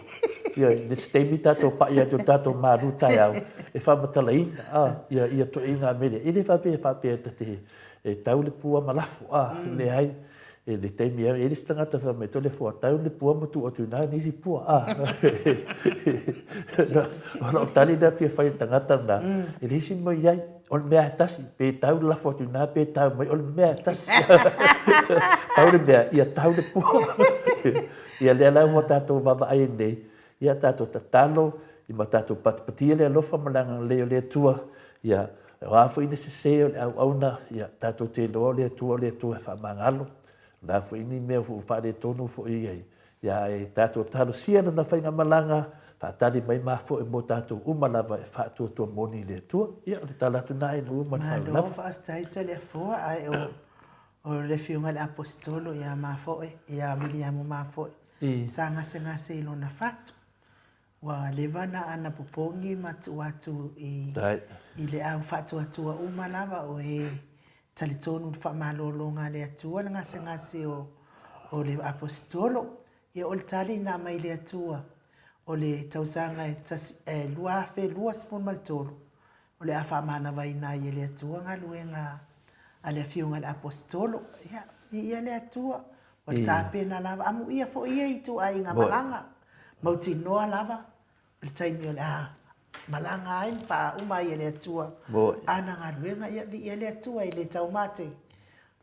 Ia, ne stemi tato pa ia tu tato maru tai au. E whamatala ina, ia to inga mele. I le whape te e tau le pua malafu, le ai. E le teimi e le stangata whame to le fua tau le pua matu o tu nā nisi pua, Ona o tali na pia whai tangata nā. E le isi mo iai, o le mea tasi, pe tau la fua tu nā, pe tau mai, o le mea tasi. Tau le mea, ia tau le pua. Ia lea lau mo tātou mama ai nei. Ia tātou tatalo, I ma tātou patipatia le alofa malanga leo le tua. Ia, o afo ina se seo le au auna, ia tātou te loa le tua whamangalo. Nā fo ini mea fu whare tonu fo iai. Ia e tātou talo sia na whainga malanga, whaatari mai mafo e mo tātou umalava e whaatua tua moni le tua. Ia, o le talatu nā ina uman whainga. Malo whaastaita le fua ai o le fiunga le apostolo ia mafo ia Miriamu mafo. Sa ngase ilo na fatu. Wa levana ana pupongi matu watu I le au fatu atua umalava o talitonu whamalolonga le atua ngase o le apostolo. Ia o le tali na mai le atua o le tausanga lua sipun maltolo. O le afa mana vai na ia le atua ngaluenga a le fiunga le apostolo. Ia le atua O le tāpena lava, amu ia fo ia i tu ai ngā malanga. Mau tinoa lava, le taimi o le malanga ai wha uma i le atua. Ana ngā ruenga ia vi i le atua i le taumate.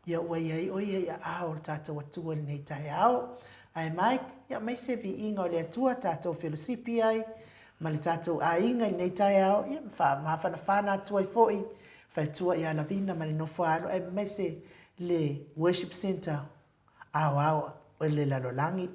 Ia ua iai o ia ao le tātou atua ni nei tai ao. Ai mai, ia mai se vi inga o le atua tātou whilosipi ai. Ma le tātou a inga i nei tai ao, ia mawhana whana atua i foi. Whai tua i ala vina ma le nofo alo. Ai mai se le worship center ao o le lalolangi.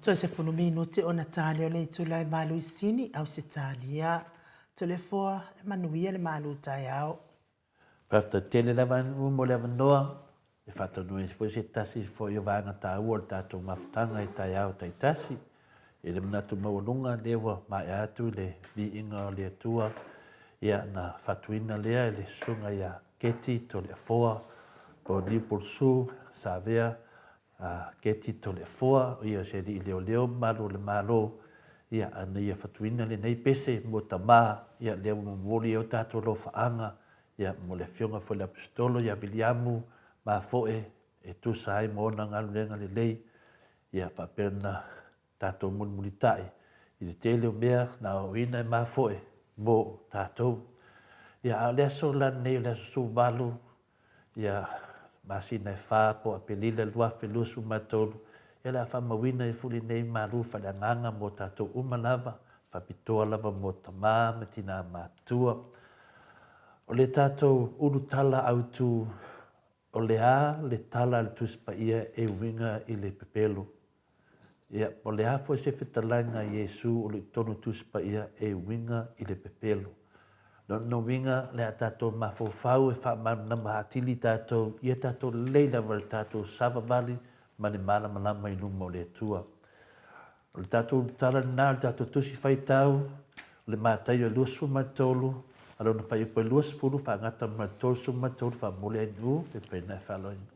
To se funu minuti o Natalia o le tula e malu isini au se talia. To le foa e manuia le malu tai au. Pafta tele la van mo le vanoa e fato no e foi se tasi foi o vanga ta o tato maftanga e tai au tai tasi e le mnatu maulunga lewa ma e atu le vi inga o le tua ia na fatuina lea le sunga ia keti to le foa po ni por su sa vea keti to le foa ia se li leo malu le malo ia ana ia fatuina le nei pese mo tama ia le mo o tato lo faanga ia mo le fionga foi le apostolo ia Williamu ma foe e tu sai mo na ngalu lenga le lei ia papena tato mulmulitai i le tele o mea na o ina ma foe mo tato ia le so la nei le so balu ia masina e fa po apelila lua felusu matolu ia la fa mawina e fuli nei malu fa le nganga mo tato umalava fa pitoa lava mo tama metina matua o le tatou ulu tala autu o le a le tala le tuspa ia e winga i le pepelo. Ia o le a foi se fetalanga Iesu o le tonu tuspa ia e winga i le pepelo. No winga le a tatou mafofau e wha na mahatili tatou ia tatou leila wa le tatou savavali ma le mana malama i numa o le tua. O le tatou tala na le tatou tusi faitau le mātai o lusu matolu alo na fai ko luas fulu fa ngata ma tolsu ma tol fa mole nu pe pe na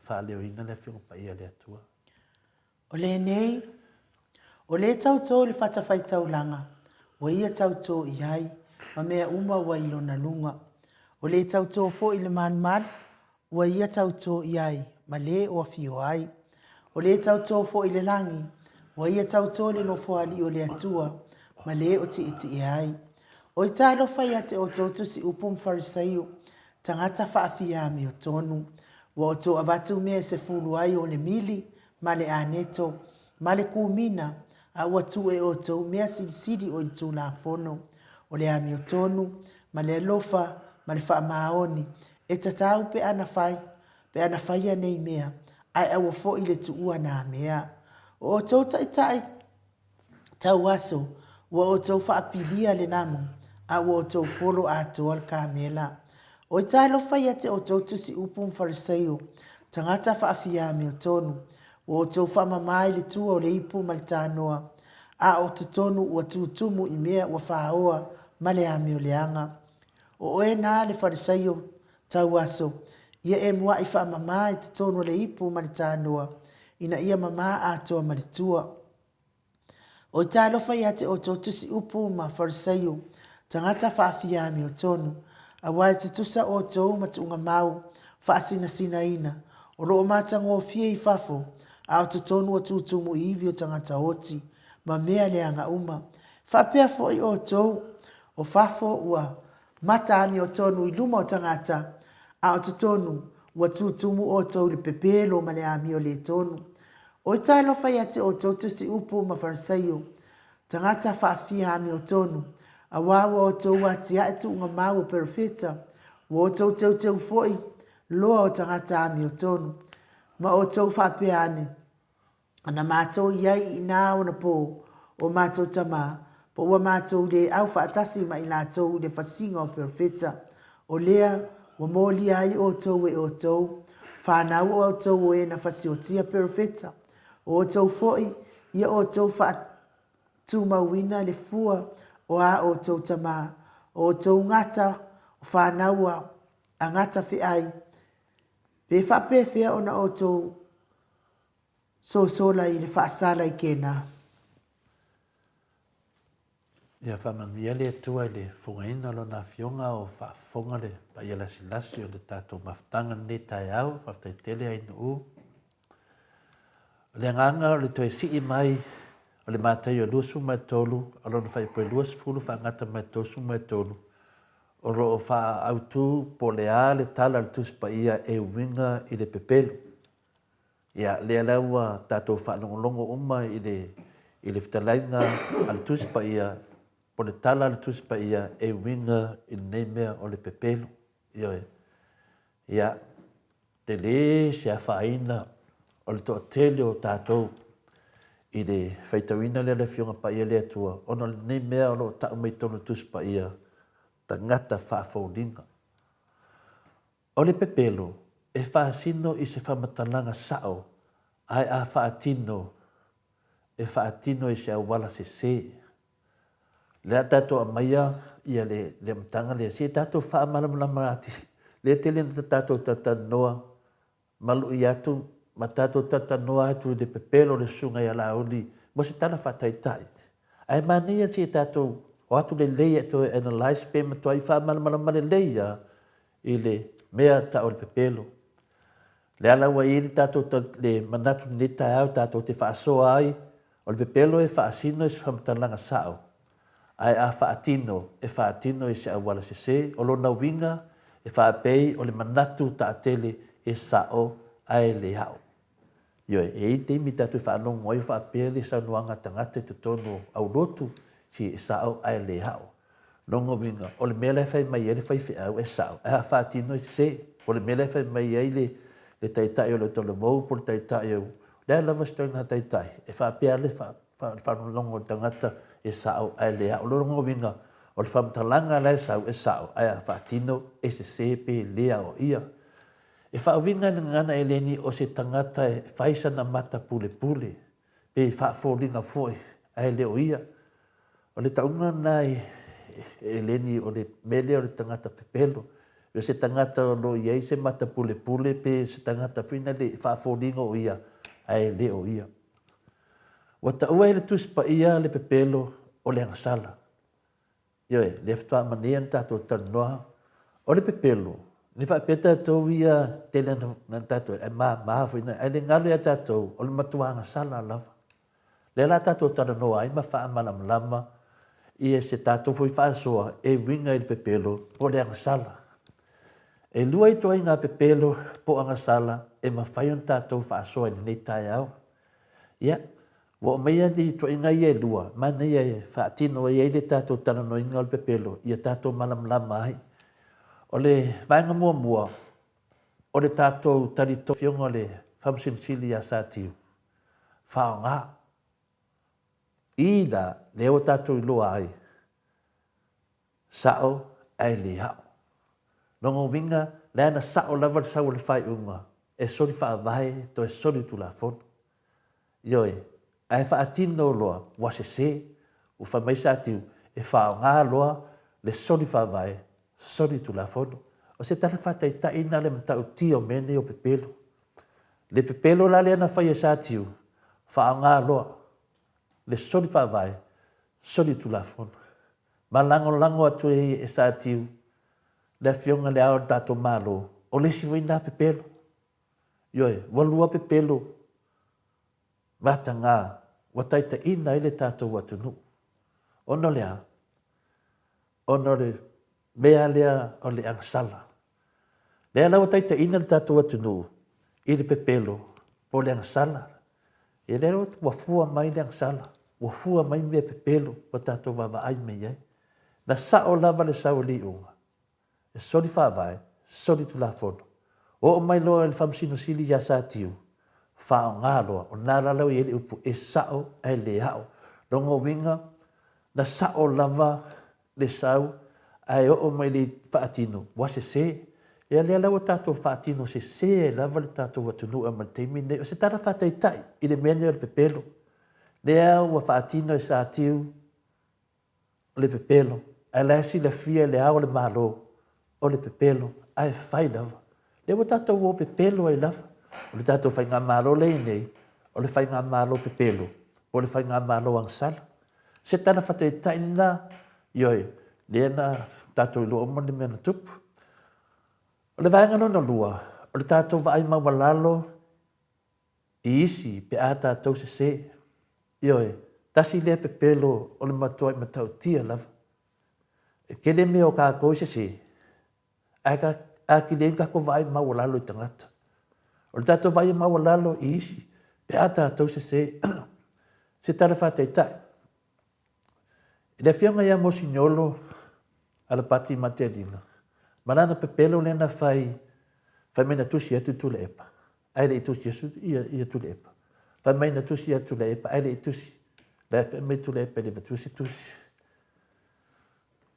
fa le ina le fiu pa ia le atua O le nei, o le tau le fata fai tau langa, wa ia tau iai, ma mea uma wa ilo na lunga. O le tau fo i le man, wa ia tau iai, ma le o fio ai. O le tau fo i le langi, wa ia tau le no fo ali o le atua, ma le o ti iti iai. O i talo fai ate o tōtu si upum farisaio, tangata whaafia me o tonu, wa o tō abatu mea se fulu ai o le mili, ma le aneto, ma le kumina, a watu e o tō mea siri o i tū la fono, o le ame o tonu, ma le alofa, ma le wha maoni, e tatau pe ana fai nei mea, ai awa fo i le tuua na mea. O tō tai tau aso, wa o tō whaapilia le namo, a o tō folo a tō al kamela. O i talo fai ate o tō tusi upum farisaio, tangata whaafia me o tonu, o tō whamamai le tua o le ipu ma le tānoa, a o te tonu ua tūtumu i mea ua whaoa ma le ame o le anga. O e nā le farisaio tau aso, ia e mua i whamamai te tonu o le ipu ma le tānoa, ina ia mama a toa ma le tua. O i talo fai ate o tō tusi upu ma farisaio, tangata whaafia me o tonu, a wai te tusa o tō matunga mau, whaasina sina ina, o roo mata ngō fie i fafo, a o te tonu o tūtumu i iwi o tangata oti, ma mea le anga uma. Whapea fo i o tō, o fafo ua mata ami o tonu i luma o tangata, a o te tonu ua tūtumu o tō le pepelo ma le ami o le tonu. O i talo fai ate o tō tusi upu ma farisaio, tangata whaafia ami o tonu, a wawa o tō wati a etu unga mau o perfeta, wa o tō teu foi, loa o tangata ami o tonu, ma o tō whapea ane, ana mātou iai i nā o na pō, o mātou tama, po ua mātou le au whaatasi ma i nā tō le whasinga o perfeta, o lea, wa mōli ai o tō e o tō, whanau o tō o e na whasiotia perfeta, o tō foi, ia o tō whaatu mauina le fua, o a o tō tama, o tō ngata, o whanaua, a ngata whi ai. Pe whape whea ona o tō sola i le whaasala i kena. ia whamanuia le atua i le whungaina lo na fionga o whaafonga le pa ia lasi o le tātou maftanga ne tai au, whaftai tele ai nuu. Le nganga o le toi si i mai, o le mātai o lusu mai tolu, alo na whai poe luas fulu whangata mai tosu mai tolu. O ro o wha autu po le a le tala le tuspa ia e winga i le pepelu. Ia le alaua tātou whanongolongo uma i le whitalainga a le tuspa ia, po le tala le tuspa ia e winga i le neimea o le pepelu. Ia te le se a whaina o le toa tele o tātou. I le whaitawina le fionga pa ia le atua. Ono ne mea ono tau mai tono tus pa ia. Ta ngata whaafaulinga. O le pepelo, e whaasino i se whamatalanga sao. Ai a whaatino. E whaatino i se awala se. Lea tātou a maia ia le matanga lea. Se tātou whaamalamulama ati. Le tele na tātou tatanoa. Malu i atu. Ma tātou tatanoa atu le pepelo le sunga ia lauli. Mo se tana whataitai. Ai mania si tātou o atu le leia to analyze pe matua i whaamalamulama le leia. I le mea ta o le pepelo. Le ala wa i tātou le manatu ni tai au tātou te whaasoa ai. O le pepelo e whaasino i se whamatalanga sao. Ai a whaatino i se awala se. O lona winga e whaapei o le manatu ta atele e sao ai le hao. Ioi, e te imi tātou whaanong ngoi whaapea le saunuanga tangata te tono au rotu si e sao ai le hao. Longo winga, o le mele whai mai e le whai whiau e sao. Ai a whaatino i se. O le mele whai mai e le taitai o le tolo vau po le taitai o. Lea lava stoi nga taitai. E whaapea le whaanong tangata e sao ai le hao. Longo winga, o le whamtalanga le sao e sao. Ai a whaatino e se pe lea o ia. E whaawinga na ngana e leni o se tangata e whaisa na mata pule pule. Pe whaafōringa foi ai leo ia. O le taunga nai e leni o le mele o le tangata pepelo. O se tangata o lo iei se mata pule pule pe se tangata whina le whaafōringa o ia ai leo ia. Wa taua e le tuspa ia le pepelo o le angasala. Ioe, le ftua manean tato tanoa o le pepelo. Ni whaapeta tau ia tele na tato e maafina. E le ngalo ia tato o le matuanga sala lava. Le la tato tanoa ai ma whaamalam lama. Ia se tato foi whaasoa e winga i le pepelo po le angasala. E lua i toa i ngā pepelo po angasala e ma whaion tato whaasoa i nei tai au. Ia, wa mea ni toa i ngā ia e lua. Mana ia e whaatino i le tato tanoa i ngā pepelo. Ia tato malam lama ai. O le vaenga mua, o le tātou tarito fionga le whamsinsili a sātiu. Whao ngā. Ida le o tātou i loa ai. Sao ai le hao. Nongo winga, le ana sao lava le sao le whai unga. E sori wha vai, to e sori tu la fon. Ioi, ai wha atino loa, wase se, u wha mai sātiu, e whao ngā loa, le sori wha vai, sori tu la fono. O se tala whatai ta ina le matau tio mene o pepelo. Le pepelo la le ana whai e sātiu. Wha ngā loa. Le sori wha vai. Sori tu la fono. Ma lango atu e sātiu. Le fionga le ao tato malo. O le si wina pepelo. Ioe, walua pepelo. Vata ngā. Watai ta ina ele tato watunu. Ono lea. Ono le mea lea o le angasala. Lea lau taita ina le tātou atunu i le pepelo po le angasala. E leo wafua mai le angasala. Wafua mai mea pepelo po tātou wawa ai mei ai. Na sao lava le sao li unga. E sori whawai, sori tu la fono. O mai loa le whamsino sili ya sātiu. Whao ngā loa o nā lalau i ele upu e sao ai le hao. Rongo winga na sao lava le sao ai o mai le whaatino, wase se. E a lea lau tātou whaatino se lava le tātou watunu a manteimi nei. O se tara whatai tai, i le mene o le pepelo. Lea ua whaatino e sātiu o le pepelo. Ai lasi le fia le ao le malo o le pepelo. Ai whai lava. Lea ua tātou o pepelo ai lava. O le tātou whai ngā malo lei nei. O le whai ngā malo pepelo. O le whai ngā malo angsala. Se tara whatai tai na, ioi, lea na tātou i lua omone mea na tupu. O le vaenga no lua, o le tātou vai mawalalo i isi pe a tātou se. Ioe, tasi lea pepelo o le matua i matau tia lava. E kele mea o kākou se. A ki le ngako vai mawalalo i tangata. O le tātou vai mawalalo i isi pe a tātou se. Se tara whatai tai. E le whianga ia mosignolo ala pati mateadina. Marana pepelo lena fai mena tusi atu tule epa. Aile i tusi asu ia tule epa. Fa mai na tusi atu le epa, ai le tusi. Le fa mai tu le epa le tusi.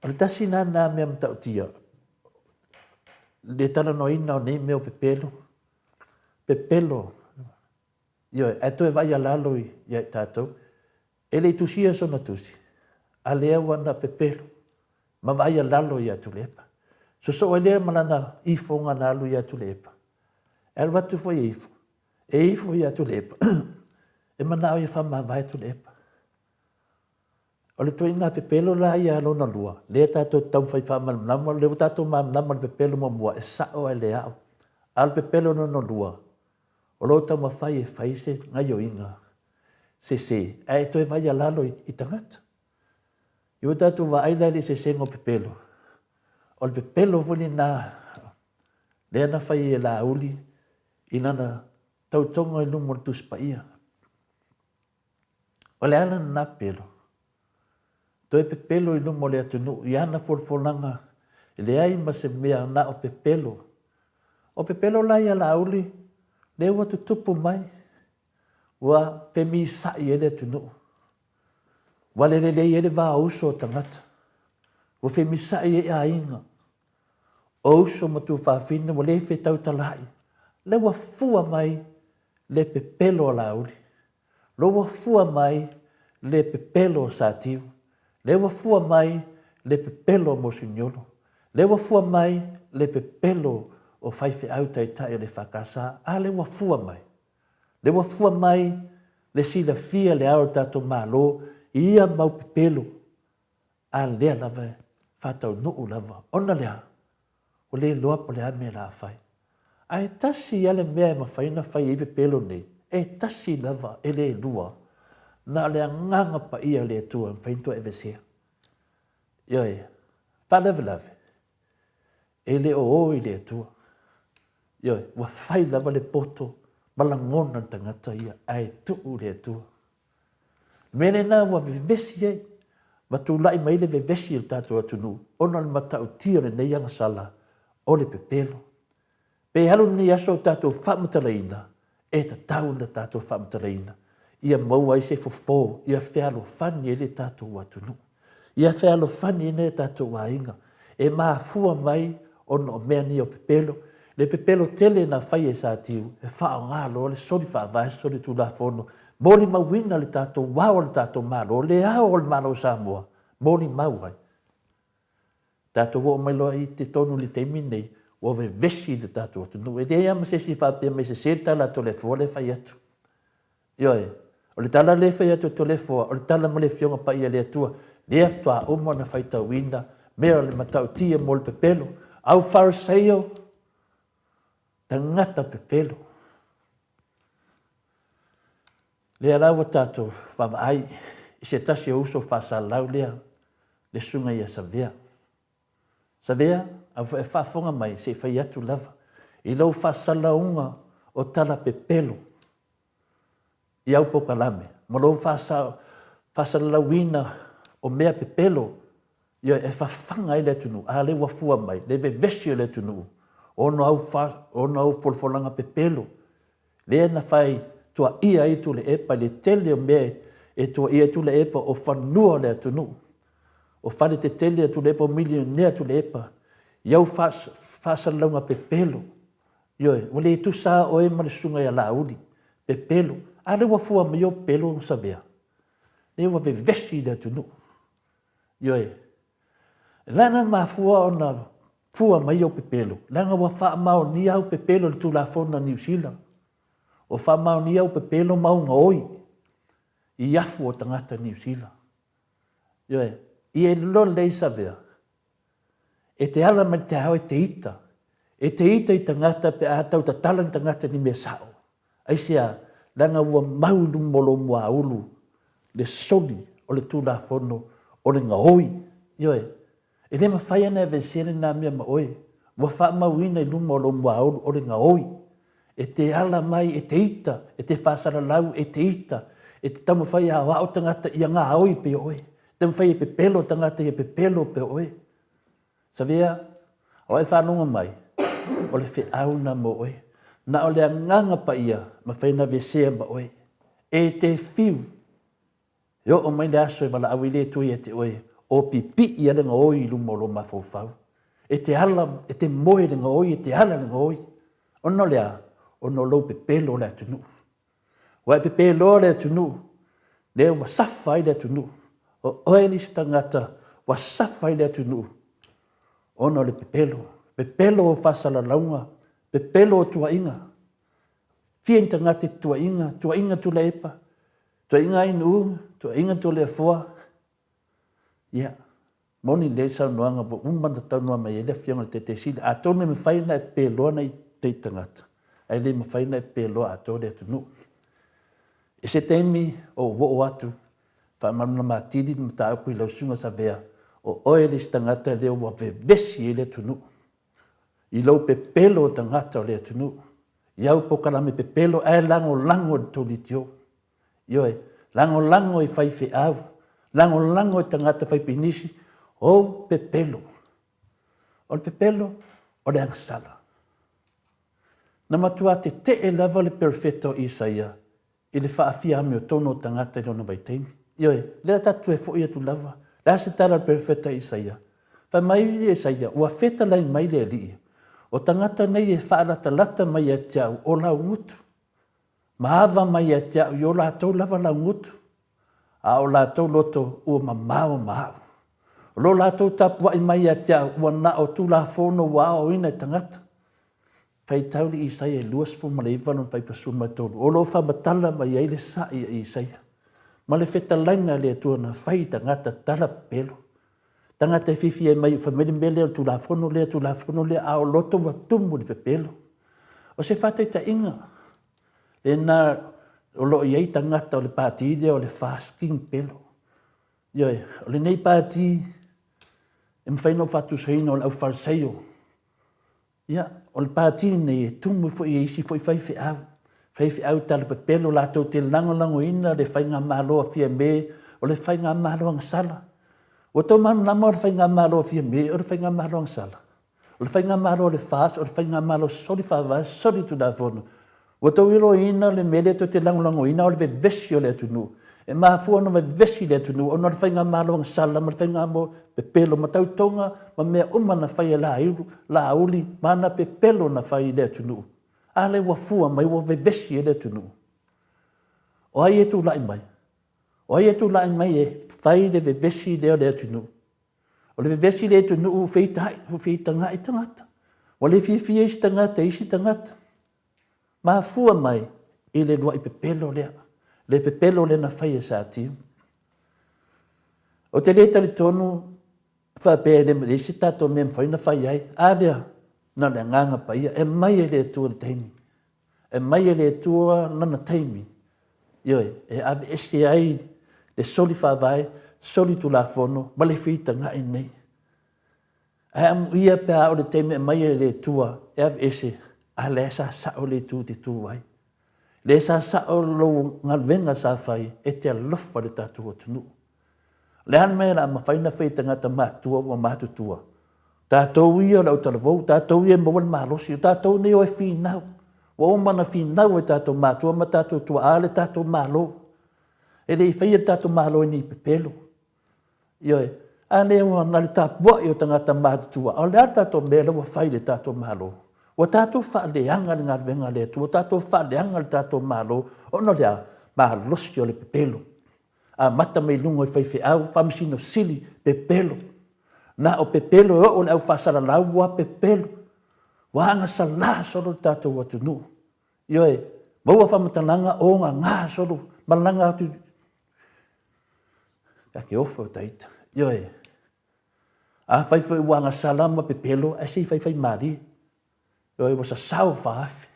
O le tasi nā mea mtau tia. Le tala no ina o nei meo pepelo. Pepelo. Io, e toi vai a lalo i tātou. E le tusia so na tusi. A lea wana pepelo. Ma vai a lalo i atu lepa. So e lea malana ifo ngā nalu i atu lepa. E watu fo i ifo. E ifo i atu lepa. E manao i whama vai atu lepa. O le toi ngā pepelo la i alo na lua. Le tātou tau whai whamanama. Le tātou manama le pepelo mamua. E sao e le au. Al pepelo no lua. O lo tau mawhai e whai se ngai o inga. Se. E toi vai a lalo i tangata. I o tātou wa aila le se ngo pepelo. O le pepelo voli nā. Le ana whai e la uli. I nana tautonga i lumo le tuspa ia. O le ana nā pelo. Toi pepelo i lumo le atunu. I ana folfolanga. Le ai ma se mea na o pepelo. O pepelo la ia la uli. Le ua tutupu mai. Wa femi sai e le atunu. Wa le ele va uso o tangata. Wa femi sai e a inga. O uso matu whawhina. Wa le fe tau talai. Le ua fua mai le pepelo la uli. Le ua fua mai le pepelo sa tiu. Le ua fua mai le pepelo mo signolo. Le ua fua mai le pepelo o whaife au tai le whakasa. A le ua fua mai. Le ua fua mai le sila fia le ao tato malo. Ia mau pepelo. A lea lava whatau nuu lava. Ona lea. O le loa po le ame la whai. Ai tasi ale mea ma whaina whai i pepelo nei. E tasi lava e le lua. Na le nganga pa ia le tua whaintua e vesea. Ioi, whalewe lave. E le o i le tua. Ioi, wa whai lava le poto. Malangona tangata ia. Ai tuu le tua. Mene nā wa vevesi ei. Ma tu lai mai le vevesi il tātou atunu. Ona le matau tia le nei anga sala. O le pepelo. Pe halu ni aso tātou whamatalaina. E ta tau na tātou whamatalaina. Ia maua i se fofo. Ia whialo whani e le tātou atunu. Ia whialo whani e le tātou ainga. E maa fua mai ona o mea ni o pepelo. Le pepelo tele na whai e sa tiu. E whao ngalo le sori whaavai sori tu la fono. Moli mawina le tātou wao le tātou malo. Le ao le malo Samoa. Moli mawai. Tātou wo mai loa i te tonu li teimi nei. Wo ve vesi le tātou atunu. E rea ma se si whapea me se tala to le fua le whai atu. Ioi. O le tala le whai atu to le fua. O le tala ma le fionga pa ia le atua. Le aftua oma na whai tau wina. Mea le matau tia mo le pepelo. Au fariseo. Tangata pepelo. Le alawa tātou whawa ai. I se tasi o uso whasalau lea. Le sunga ia savea. Savea, au e whafonga mai se whai atu lava. I lau whasalaunga o tala pepelo. I au pokalame. Mo lau whasalauina o mea pepelo. Ia e whawhanga i le tunu. A le wafua mai. Le vevesi le tunu. Ono au folfolanga pepelo. Le na whai tua ia i tu le epa. Le tele o mea e tua ia tu le epa o whanua le tunu. O whane te tele tu le epa o milionea tu le epa. Iau whasalaunga pepelo. Ioi, wale tu sa o e malisunga ia la uli. Pepelo. A le wafua mai o pelo sa vea. Le wa vevesi le tunu. Ioi. Lana mafua o na fua mai o pepelo. Langa wa wha mao ni au pepelo le tu la fona New Zealand. O wha mao ni au pepelo maunga oi. I afu o tangata New Zealand. Ioi. I e lo leisa vea. E te ala mai te hao e te ita. E te ita i tangata pe a tau ta talan tangata ni mea sao. Ai sea, langa ua maulu molo mua ulu. Le soli o le tula fono o le ngaoi. Ioi. E le mawhai ana e vesene nā mea ma oe. Ua wha mauina i lumo lo mua ulu o le ngaoi. E te ala mai e te ita. E te whasara lau e te ita. E te tamu whai a wao tangata i a ngā oi pe oe. Te mwhai e pepelo tangata i e pepelo pe oe. Sa vea, o e whanonga mai, o le whi auna mo oe. Na o le nganga pa ia, ma whaina vesea ma oe. e te fiu. Yo o mai le aso e wala awi le tui e te oe, o pipi i ale ngā oi lumo lo mafau. E te ala, e te moe le ngā oi, e te ala le ngā oi. Ono lea, ono lo pe pelo le atunu. Wa pe pelo le atunu, le wa safai le atunu. O oe ni stangata, wa safai le atunu. Ono le pe pelo o fasala launga, pe pelo o tua inga. Fien tangate tua inga tu le epa, tua inga inu, tua inga tu le fua. Ya, moni le sa noanga, vo umana tau noa mai ele fianga te sila, a tone me whaina e peloa nei te tangata. Ai le me whaina e peloa a tone atunu. E se teimi o wo atu, whaamana matiri na ta aupu i lausunga sa vea, o oe le tangata leo wa vesi e le atunu. I lau pe pelo tangata o le atunu. Iau pokalame pe pelo e lango toli tio. Ioe, lango i whaife au. Lango i tangata whaipinisi. O pe pelo. O le pe pelo, o le angasala. Na matua te e lava le perfeto Isaia. I le whaafia ame o tono tangata i lona baiteni. Ioe, lea tatu e fo ia tu lava. Lea se tala le perfeto Isaia. Wha mai Isaia, ua feta lai mai le li. O tangata nei e whaalata mai a tiau o lau ngutu. Maava mai a tiau i o lātou lava lau ngutu. A o lātou loto ua mamao mao. Lo lātou tapua i mai a tiau ua na o tū la fono wa o ina i tangata. Whai tauli Isaia e luas fu Maleifua no whai pasuma tonu. O lo whamatala mai eile sa i Isaia. Ma le wheta lainga le tuana whai tangata tala pelo. Tangata e fifi e mai whamele mele o tulafono lea a o loto wa tumu ni pepelo. O se whatai ta inga. Le na o lo iei tangata o le pāti o le fasting pelo. Ioe, o le nei pāti e mwhaino whatu saino o le au farseio. Ia, o le pāti nei e tumu fo i eisi fo i whaife au. Whaife au tala pepelo lātou te lango ina le whainga māloa fia me o le whainga māloa ngasala. O tau manu nama o le whainga mālo fia me, o le whainga mālo ang sala. O le whainga mālo le fās, o le whainga mālo sori whawai, sori tu da fono. O tau ilo ina le mele to te lango ina o le vesi o le atunu. E maa fua no vesi le atunu, o no le whainga mālo ang sala, ma le whainga mo pepelo, ma tau tonga, ma mea umana whai la auli, mana pepelo na whai le atunu. A le wafua mai wa vesi le atunu. O ai e tu lai mai. O ai tu lai mai e whai le vesi leo le atunu. O le vesi le atunu u wheitanga i tangata. O le whiwhia isi tangata. Ma fua mai i le lua i pepelo lea. Le pepelo le na whai e sa tiu. O te leta le tonu whapea le mresi tato mea mwhai na whai ai. A lea na le nganga pa ia. E mai e le atua le taimi. E mai e le atua nana taimi. Ioe, e ave ese ai le soli whawai, soli tu la fono, ma le whita ngai nei. E amu ia pēa o le teime mai e le tua, e ave ese, a le sa o le tu te tu wai. Le sa o lo ngalwenga sa whai, e te alofa le tātua tunu. Le han mea la ma whaina whita ngata mātua wa mātutua. Tātou ia lau talavou, tātou ia mawal mālosi, tātou ne o e whinau. Wa umana whinau e tātou mātua, ma tātou tua ale tātou mālo. E le i whaia tātou mālo e ni pepelo. Ioe, a le ua nale tāpua i o tangata mātua, a le ar tātou mea wa whai le tātou mālo. Wa tātou whaaleanga le ngarwenga le tu, wa tātou whaaleanga le tātou mālo, ono lea mālosi o le pepelo. A mata mei lungo i whaife au, whamisino sili pepelo. Na o pepelo o le au whasara lau wa pepelo. Wa anga sa la solo tātou atunu. Ioe, maua whamatananga o ngā solo, malanga atu. Ka ofa o taita. Ioe, a whaifai wanga salama pepelo, a sei whaifai mari. Ioe, wasa sao whaafi.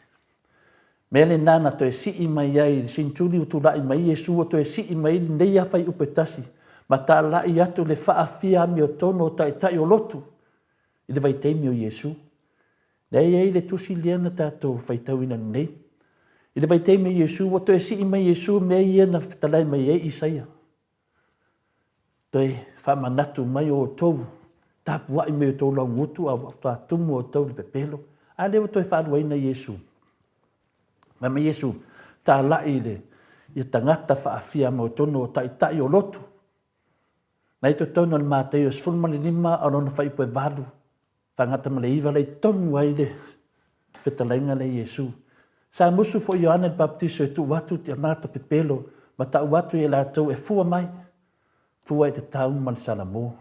Mele nana to e si i mai ai, sintuli utulai mai e sua to e si i mai, nei a whai upetasi. Ma tā lai atu le whaafia mi o tono o tai o lotu. I le vai teimi o Iesu. Nei ei le tusi liana tātou whaitauina nei. I le vai teimi o Iesu, o to e si i mai Iesu, mea iana talai mai e Isaia. Toi whamanatu mai o tau, tāpua i me o tau lau ngutu, a tā tumu o tau le pepelo. A leo toi whaaluaina Iesu. Mama Iesu, tā lai le, ia tangata whaafia mo tono o tai o lotu. Nei to tono le mātei o sfulma le lima o rona whaipo e walu. Whangata ma le iwa lei tonu ai le whetalainga le Iesu. Sa musu fo Ioane le baptiso e tu watu te anata pepelo, ma tau watu e la tau e fua mai. Fua e te tau ma le salamo.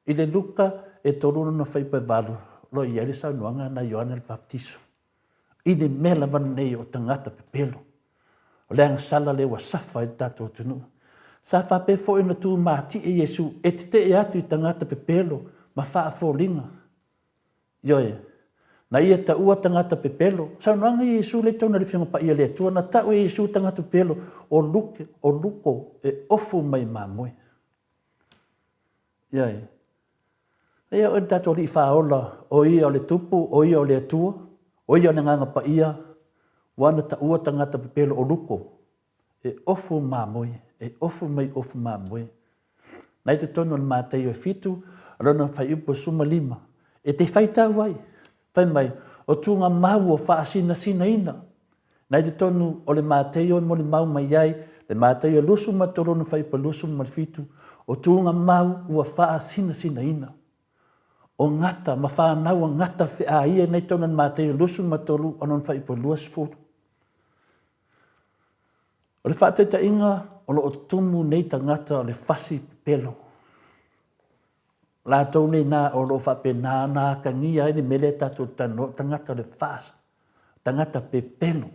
I le luka e toruna na whaipo e walu, lo i ele sa nuanga na Ioane le baptiso. I le mela vanei o tangata pepelo. O leanga sala le wa safa i tato tunu. Sa whape fo ina tu mati e Iesu, e te e atu i tangata pepelo, ma wha a fōlinga. Ioe, na ia ta ua tangata pepelo, sa nuanga Iesu le tauna le whiunga pa ia le atua, na tau e Iesu tangata pepelo, o luko e ofu mai mamoi. Ioe, ia o tato li whaola, o ia o le tupu, o ia o le atua, o ia o le nganga pa ia, wana ta ua tangata pepelo o luko, e ofu mamoi, e ofu mamoi. Nai te tono le mātei o fitu, rona whai upo suma lima, e te whaitau vai, whai mai, o tūnga mau o whaasina sina ina. Nai te tonu o le mātei o mo le mau mai ai, le mātei o lusu ma torona whai pa lusu ma fitu, o tūnga mau ua whaasina sina ina. O ngata, ma whanau a ngata whea ia, nei tonu le mātei o lusu ma toru, o non whai pa luas furu. O le whaateta inga, o lo o tumu nei tangata o le whasi pelo. La tau nei nā o lo whape nā ka ngia ni mele tatu tangata le fast, tangata pe pelo.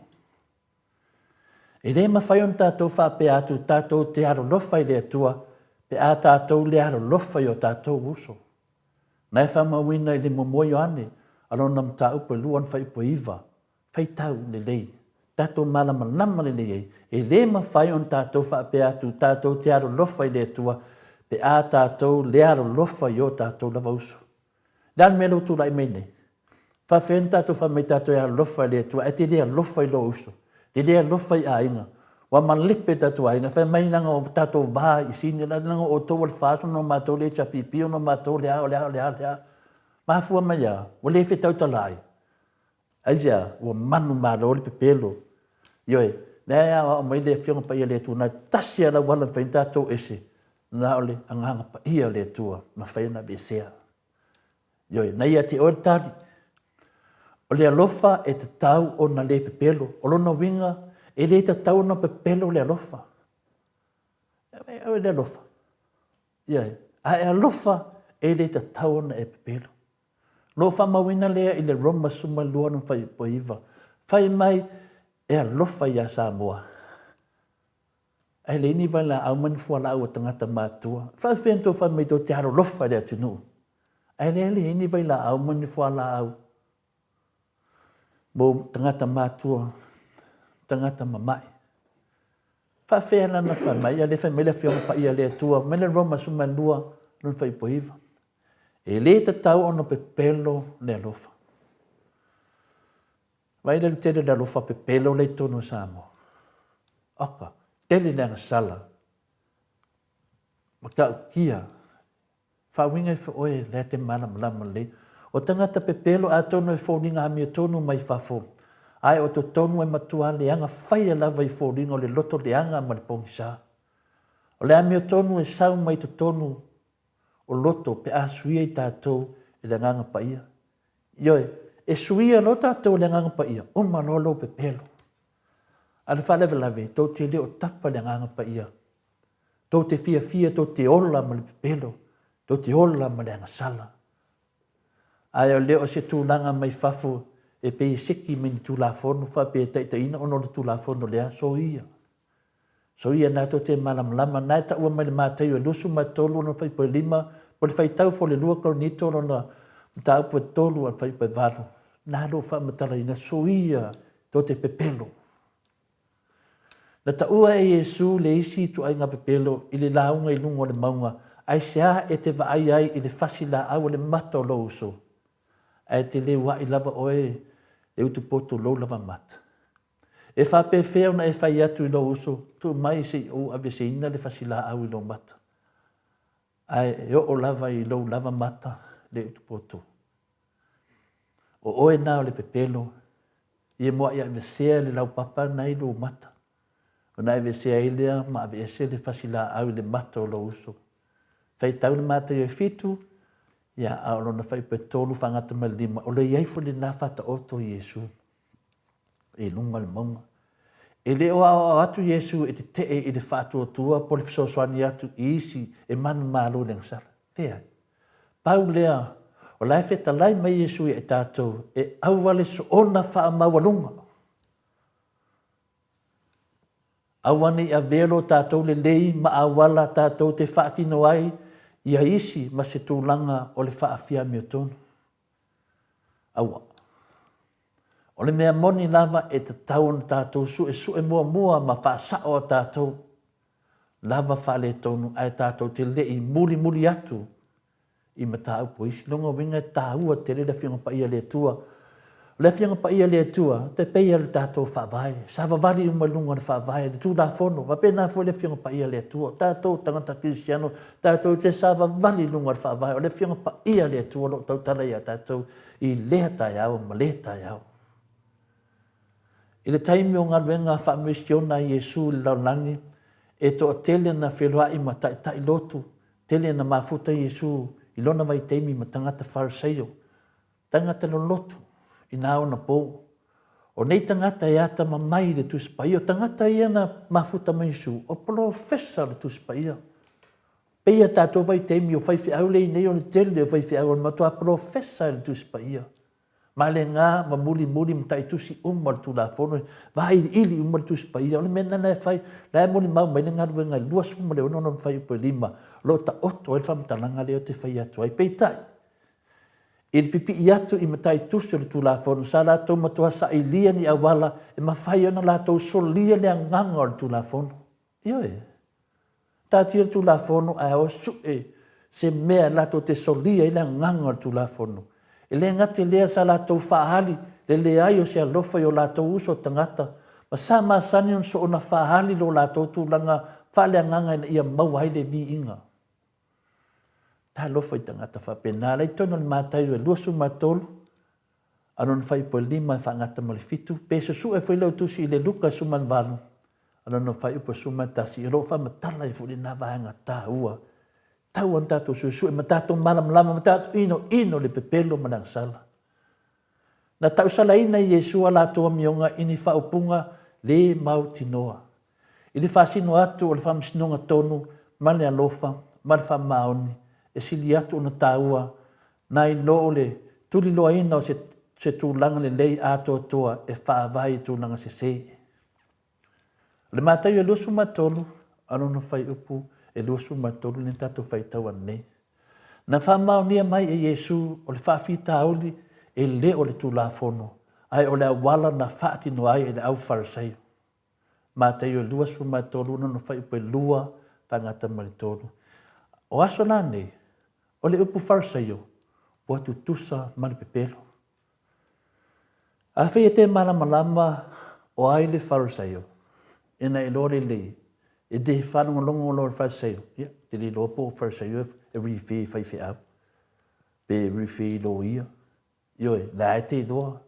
E re ma whai on tātou whape atu tātou te aro lofa i le atua, pe a tātou le aro lofa i o tātou uso. Nai whamawina i le momoi ane, alona mta upo luan whai po iwa, whai tau le lei. Tātou malama nama le lei, e re ma whai on tātou whape atu tātou te aro lofa i le atua, pe a tātou learo lofa i o tātou lava uso. Dan me lo tu lai mei nei. Whawhen tātou whamei tātou ea lofa i le atua, e te lea lofa i lo uso. Te lea lofa i a inga. Wa malipe tātou a inga. Whamei nanga o tātou bā i sini, nanga o tō wal whāso no mātou le chapipi, no mātou lea. Mahafua mai a, o le whetau talai. Aisia, o manu mālo le pepelo. Ioe, nea o mai le whionga pa ia le atua, na tasi ala wala whain tātou ese. Na ole anganga pa ia le tua ma whaina besea. Ioi, na ia te oe tari. O le alofa e te tau o na le pepelo. O lona winga e le te tau na pepelo le alofa. E le alofa. Ioi, a e alofa e le te tau na e pepelo. Lo wha mawina lea i le Roma suma luana whai po iwa. Whai mai e alofa i a Samoa. Ai le ni vai la au Maleifua la au tangata mātua. Whawhen tō whai mei tō te aro lofa rea tunu. Ai le ni vai la au Maleifua la au. Mo tangata mātua, tangata mamai. Whawhen lana whai mai, ia le whai mele whionga pa ia le tua, mele Roma suma lua, nun whai po iwa. E le te tau ono pepelo le alofa. Vai le tere le alofa pepelo le tono Samoa. Oka. Tele nanga sala. Makau kia. Whawinga i oe le te mana malama le. O tangata pepelo a tono e fōringa a mea tonu mai whafo. Ai o to tonu e matua leanga whaia lava i fōringa o le loto leanga ma le pongisa. O le a mea tonu e sau mai to tonu o loto pe a suia i tātou e le nganga pa ia. Ioe, e suia lo tātou le nganga pa ia. O malolo pepelo. Ana whalewe lawe, tō te leo tapa le nganga pa ia. Tō te fia, tō te ola ma le pepelo. Tō te ola ma le anga sala. Ai o leo se tūlanga mai whafo e pe i seki meni tūlafono, wha pe e taita ina ono le tūlafono lea, so ia. So ia nā tō te malamlama, nā ta ua mai le mātei o lusu mai tolu ono whai po lima, po le whai tau fo le lua kau ni tolo na mta upu e tolu an whai po valo. Nā lo wha matala ina, so ia tō te pepelo. Na ta ua e Yesu le isi tu ai ngā pepelo i le launga i lungo le maunga, ai sea e te vaai ai i le fasi la au le mata o lo uso. Ai te le wa i lava oe le utupoto lo lava mata. E whape wheo na e whai atu i lo uso, tu mai se o ave se ina le fasi la au i lo mata. Ai e o lava i lo lava mata le utupoto. O oe nao le pepelo, i e moa i ave sea le lau papa na i lo mata. Ona e vesea i lea ma ave ese le fasila au le mata o lo uso. Fai tau le mata i fitu, ia a lona fai pe tolu whangata ma lima. O le iaifu le nā whata oto Iesu. E lunga le maunga. E leo a atu Iesu e te tee i le whātua tua, po le fisoswani atu i isi e manu mālo le ngasara. Lea. Pau lea, o lai feta lai mai Iesu e tātou, e auwale so ona wha mawalunga. Awane ia velo tātou le lei ma awala tātou te whaatino ai, ia isi ma se tūlanga o le whaafia mea tonu. Awa. O le mea moni lava e te tauna tātou su e mua ma whaasao a tātou. Lava whale tonu ai tātou te lei muri atu i mata upo isi. Longa winga tāua te le whianga pa ia le tua. Le whianga pa ia le tua, te peia le tātou whaavai. Sa wawali umalunga le whaavai, le tūla whono. Wapena fo le whianga pa ia le tua. Tātou tangata Kristiano, tātou te sa wawali lunga le whaavai. O le whianga pa ia le tua, lo tau tala ia tātou i lea tai au, ma lea tai au. I le taimi o ngā ruenga whaamisiona i Iesu le laulangi, e to tele na whelua i ma tai lotu, tele na mafuta i Iesu, i lona mai teimi ma tangata Farisaio, tangata no lotu, i nā ona pō. O nei tangata e ata ma mai le tuspaia, o tangata i ana mafuta mai Iesu, o profesa le tuspaia. Peia tātou vai teimi o whaiwhi au lei nei o le tele o whaiwhi au, o matua profesa le tuspaia. Ma le ngā, ma muli ma tai tusi umar tu la fono, vai ili umar tu spaia, ole mena na fai, la muli mau mai ngā ruenga lua suma le ono fai upo lima, lo ta oto e whamtalanga leo te fai atu ai peitai. Il pipi i atu i matai tusi o le tu la fono, sa la tau matua sa i lia ni awala, e ma fai ona la tau sol lia le anganga o le tu la fono. Io e. Ta tia tu la fono a o su e, se mea la tau te sol lia i le anganga o le tu la fono. E le ngati lea sa lātou whaahali, le ai o se alofa i o lātou uso tangata. Ma sa maasani on so ona whaahali lo lātou tūlanga whale anganga ina ia mau ai le vi inga. Tā alofa i tangata whapena. Lei tono le mātai e luasu mātolu. Anon whai po lima e whangata mo le fitu. Pesa su e whailau tusi i le luka suman walu. Anon whai upo suman tasi. I roa whamatala i furi nā vahanga tā ua. Tau an tātou susu, e ma tātou malam lama, ma tātou ino le pepelo manang sala. Na tau sala ina i Iesu a lātou mionga ini whaupunga le mau tinoa. I le whasino atu o le whamsinonga tonu, ma le alofa, ma le whamaoni, e sili atu o na tāua, na i loo le tuli loa ina o se tūlanga le lei ato toa e whaavai tūlanga se se. Le mātai o lusu matolu, anona whai upu, e luasu matolu ni tātou whaitau anei. Na whamau nia mai e Iesu o le whawhita auli e le o le tūlafono, ai o le awala na whaatino ai e le au Farisei. Mātai o luasu matolu na no whai upo e lua whangata maritolu. O aso nā nei, o le upu Farisei o atu tusa mani pepelo. A whai e te malamalama o ai le Farisei ina e lore lei, e te whanonga longo lor Fariseo. Ia, te li lopo o Fariseo e riwhi whaiwhi au. Pe riwhi lo ia. Ioe, la e te loa.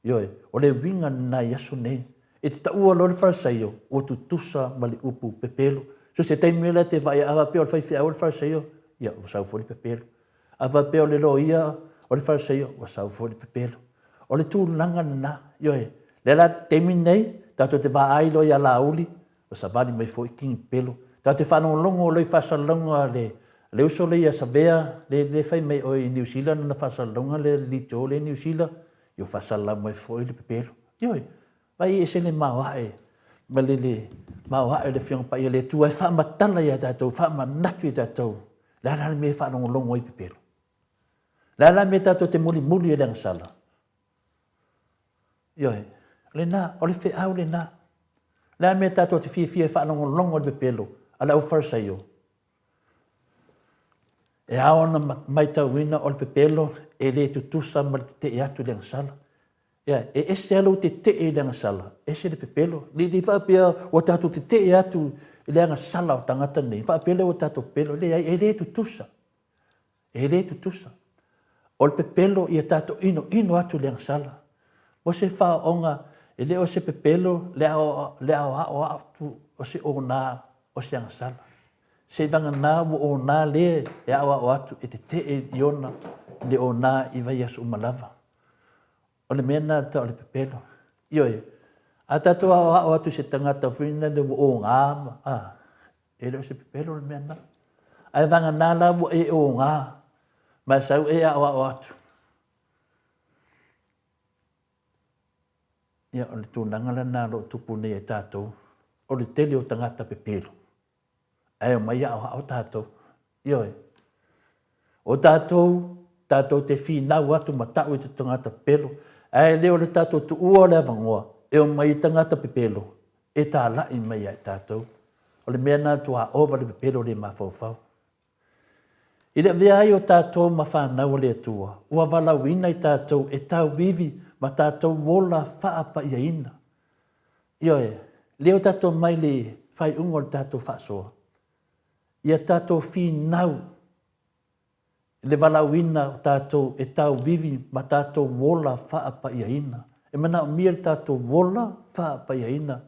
Ioe, o le winga na yaso nei. E te taua lor Fariseo o tu tusa ma le upu pepelo. So se te mele te vai awa pe o le whaiwhi au le Fariseo. Ia, o sau fori pepelo. Awa pe o le lo ia o le Fariseo. O sau fori pepelo. O le tūlanga na. Ioe, le la temi nei, tato te va ailo ia la uli. O sa vali mai foi king pelo. Ta te whanau longo o loi whasalonga le uso le ia sabea, le whai mai o i New Zealand na whasalonga le lito le New Zealand, i o whasalau mai foi le pepelo. Ioi, vai e se le mauae, ma le mauae le whianga pa ia le tua, e whaamatala ia tātou, whaamanatu i tātou, le ala me whanau longo i pepelo. Le ala me tātou te muli e le ngasala. Ioi, le nā, o le whiau le nā, la me tato te fia whanongo longo le pelo, ala au Fariseo. E aona mai tau wina o le pepelo, e le tutusa ma te atu le ngasala. Ia, e ese alo te le ngasala, ese le pepelo. Li whapea o tato te atu le ngasala o tangata nei. Whapea o tato pelo, e le tutusa. E le tutusa. O le pepelo ia tato ino atu le ngasala. O se whaonga, e leo se pepelo, leo atu o se o nā o se angasala. Se vanga nā o nā le e awa o atu e te i ona le o nā i vai asu umalava. O le mena ta o le pepelo. Ioi, a tato o atu se tangata whina le o ngā e leo se pepelo le mena. Ai vanga nā la e o ngā, ma sau e awa o atu. Ia o le tūnanga la nā lo tupu nei e tātou, o le tele o tangata pepelo. Ai o mai o tātou, ioi. O tātou te whinau atu ma tau i te tangata pepelo, ai leo le tātou tu ua le avangoa, e o mai tangata pepelo, e tā lai mai ai tātou. O le mea nā tua ova le pepelo le mawhauwhau. I le vea ai o tātou ma whanau le atua, ua walawina i tātou e tau vivi ma tātou wola whaapa ia ina. Ioe, leo tātou mai le whai ungo le tātou whaasoa. Ia tātou whinau, le walawina o tātou e tau vivi ma tātou wola whaapa ia ina. E mana o mia le tātou wola whaapa ia ina.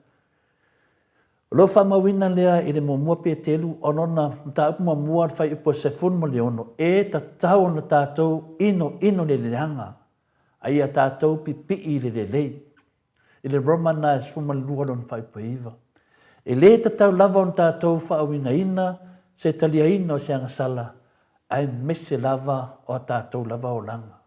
Lo whamawina lea i le mua pe telu onona mta upu mua whai upo se fun mo leono e ta tau na tātou ino le leanga. Ai a tātou pipi i le lei. I le romana e sfuma lua lon whai upo iwa. E le ta tau lava on tātou whaawina ina se talia ina o se angasala. Ai mese lava o tātou lava o langa.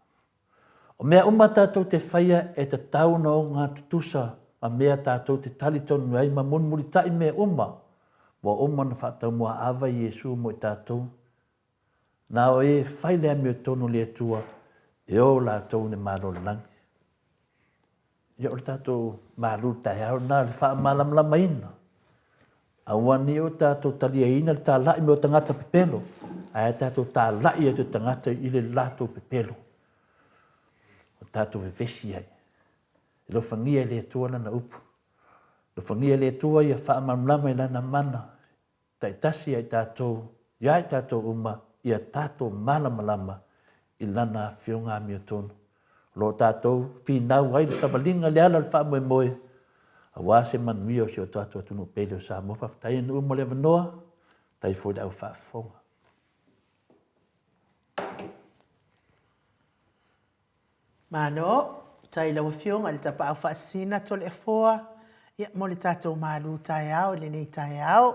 O mea tātou te whaia e ta tau na o ngā tutusa ma mea tātou te tali tonu ai ma munmuri tai mea Wa na whātau mua awa Iesu mo i tātou. Nā o e whailea mea tonu lea tua e o lātou ne mālo langi. Ia o tātou mālu tai au nā le wha malamlama ina. Aua ni o tātou talia ina le tā lai me o tangata pepelo. Ai tātou tā lai e te tangata i le lātou pepelo. O tātou vevesi ai. Lo fangia le tua na upu. Lo fangia le tua ia wha mamlama i lana mana. Tai tasi ai tātou, iai tātou uma, ia tātou malamalama i lana whionga mio tonu. Lo tātou, whinau ai le sabalinga le ala le wha moe moe. A wase manui o si o tātou tunu pele o Samoa. Whaftai anu umo le wanoa, tai fwoi au whaafonga. Mano. Tai lau whionga le tapa au whaasina tole e fōa. Ia mo le tātou mālu tai au, le nei tai au.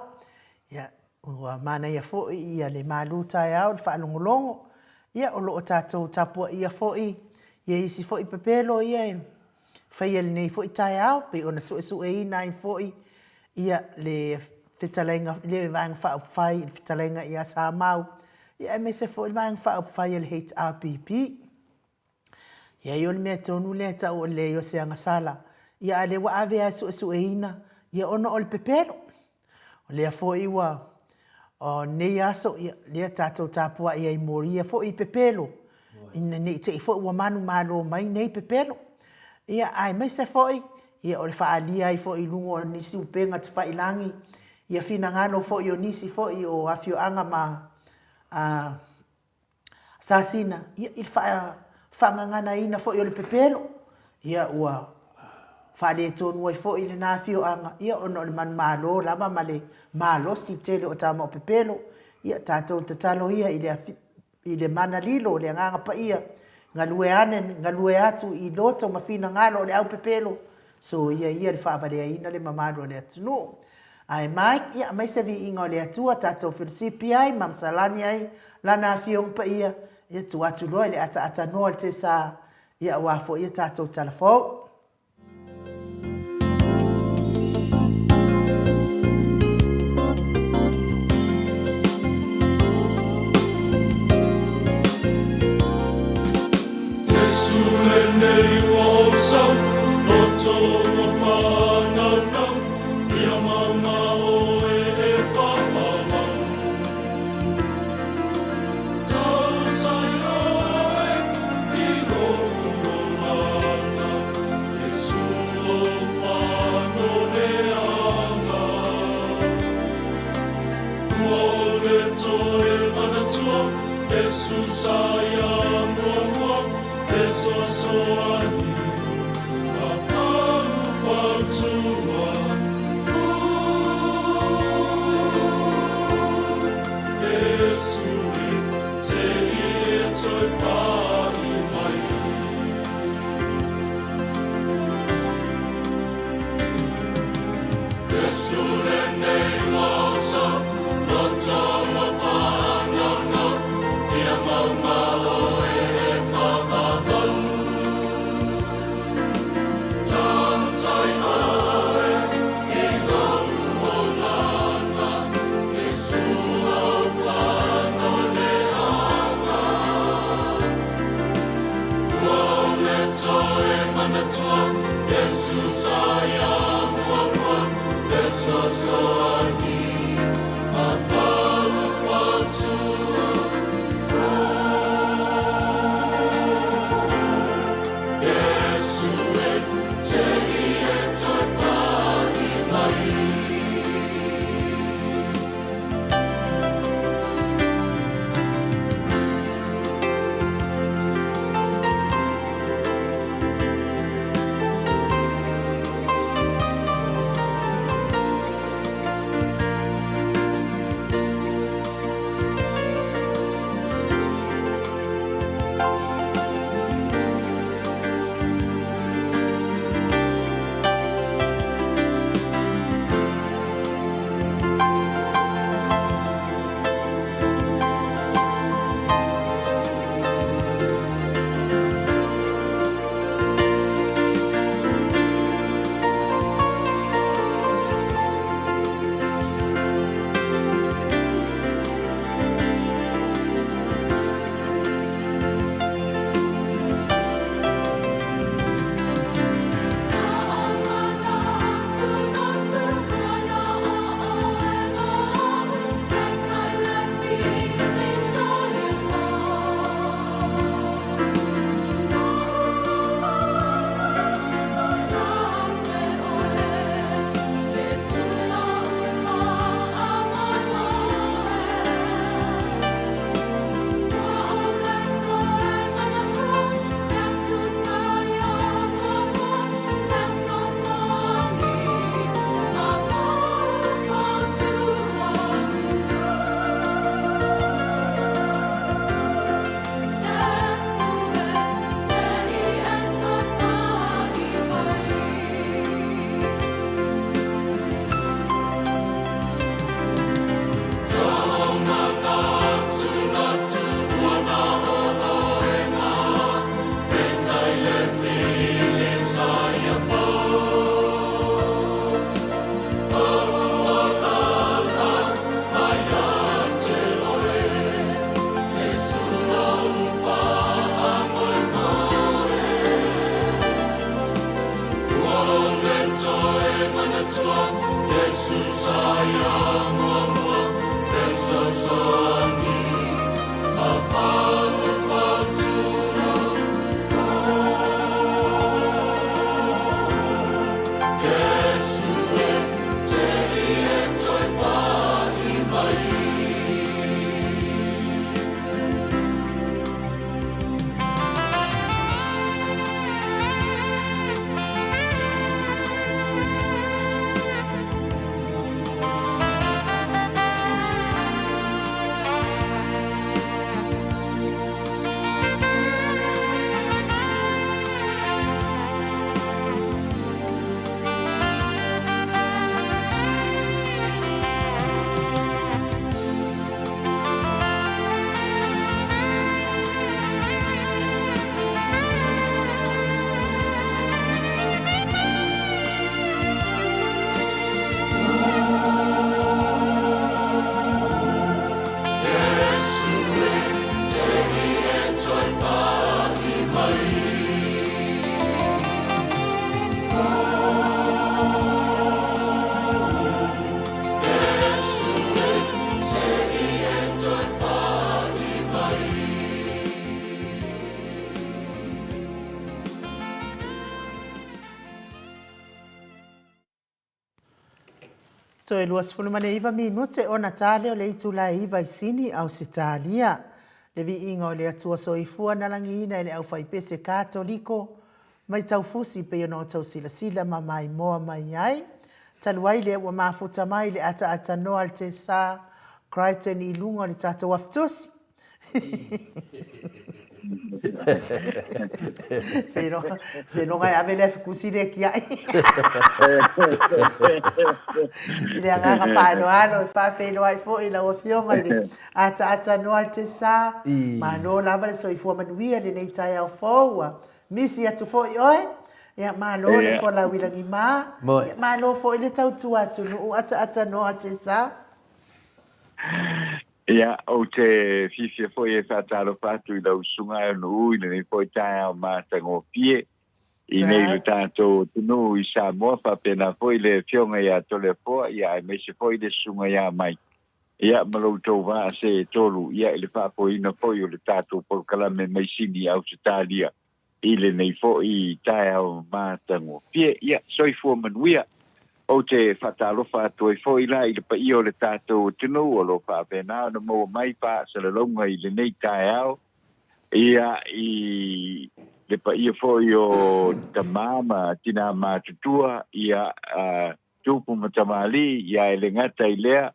Ia ua mana ia fōi, ia le mālu tai au, le whaalongolongo. Ia o loo tātou tapua ia fōi. Ia isi fōi pepelo ia e. Whaia le nei fōi tai au, pe ona su e ina i fōi. Ia le whitalenga, le vāng whaapwhai, le whitalenga ia sa mau. Ia e me se fōi vāng whaapwhai le HRPP. Ia i ole mea tonu lea tau o le o se angasala. Ia ale wa ave a su e ina. Ia ono o le pepero. O lea fo iwa. O nei aso, lea tātou tāpua ia i mori. Ia fo i pepero. Ina nei te i fo ua manu malo mai nei pepero. Ia ai mai se fo i. Ia o le whaalia i fo i lungo o nisi upenga te whailangi. Ia fina ngano fo i o nisi fo i o afio anga ma sasina. Ia il whangangana ina fo i o le pepelo. Ia ua whale tonu ai fo i le nāwhio anga. Ia ono le man malo, lama ma le malo si tele o tama o pepelo. Ia tātou te talo ia i le mana lilo, le nganga pa ia. Ngalue anen, ngalue atu i loto ma fina ngalo le au pepelo. So ia le whaavarea ina le mamalo le atunu. Ai mai, ia mai se vi inga o le atua, tātou whirisipi ai, mamsalani ai, la nāwhio pa ia. Ia tu atu loa le ata noa te sa ia wafo ia tātou talafo. Yesu le nei o sau, loto o whanau nau, ia maunga o e whapawau. Jesus ai amor, Jesus ai, a falu fatua. Toe lua sifunu mane iwa minute o Natale o le itu la iwa isini au sitalia. Le vi inga o le atua soifua na langi ina ele au faipese katoliko. Mai tau fusi pe ono tau sila sila ma mai moa mai ai. Taluai le wa mafuta mai le ata noa al te sa. Crichton i lunga le tata waftusi. Se no kai ave le kusire ki ai. Le anga fa no ano fa fe no ai fo i la ofio mai le ata no al te sa ma no la vale so i fo manuia le nei tai au fo misi atu fo i oi ya ma no le fo la wila ngi ma no fo i le tau tu atu no ata no al te sa. Ia, o te fifia foi e whataro patu I lau sunga e no ui, nei foi tae au mātango pie. I nei le tātou tunu I Samoa, whapena foi le fionga ia tole poa, ia e mese foi le sunga ia mai. Ia, malau tau wā se tolu, ia ele whapo ina foi o le tātou polkalame mai sini au se tālia. I le nei foi tae au mātango pie, ia, soifua manuia. O te whatalofa atu I foi la I le pa o le tātou tunu o lo whapena na mo mai pa sa le longa I le nei tae au. Ia I le pa foi o tamama tina mātutua ia tupu matamali ia le ngata I lea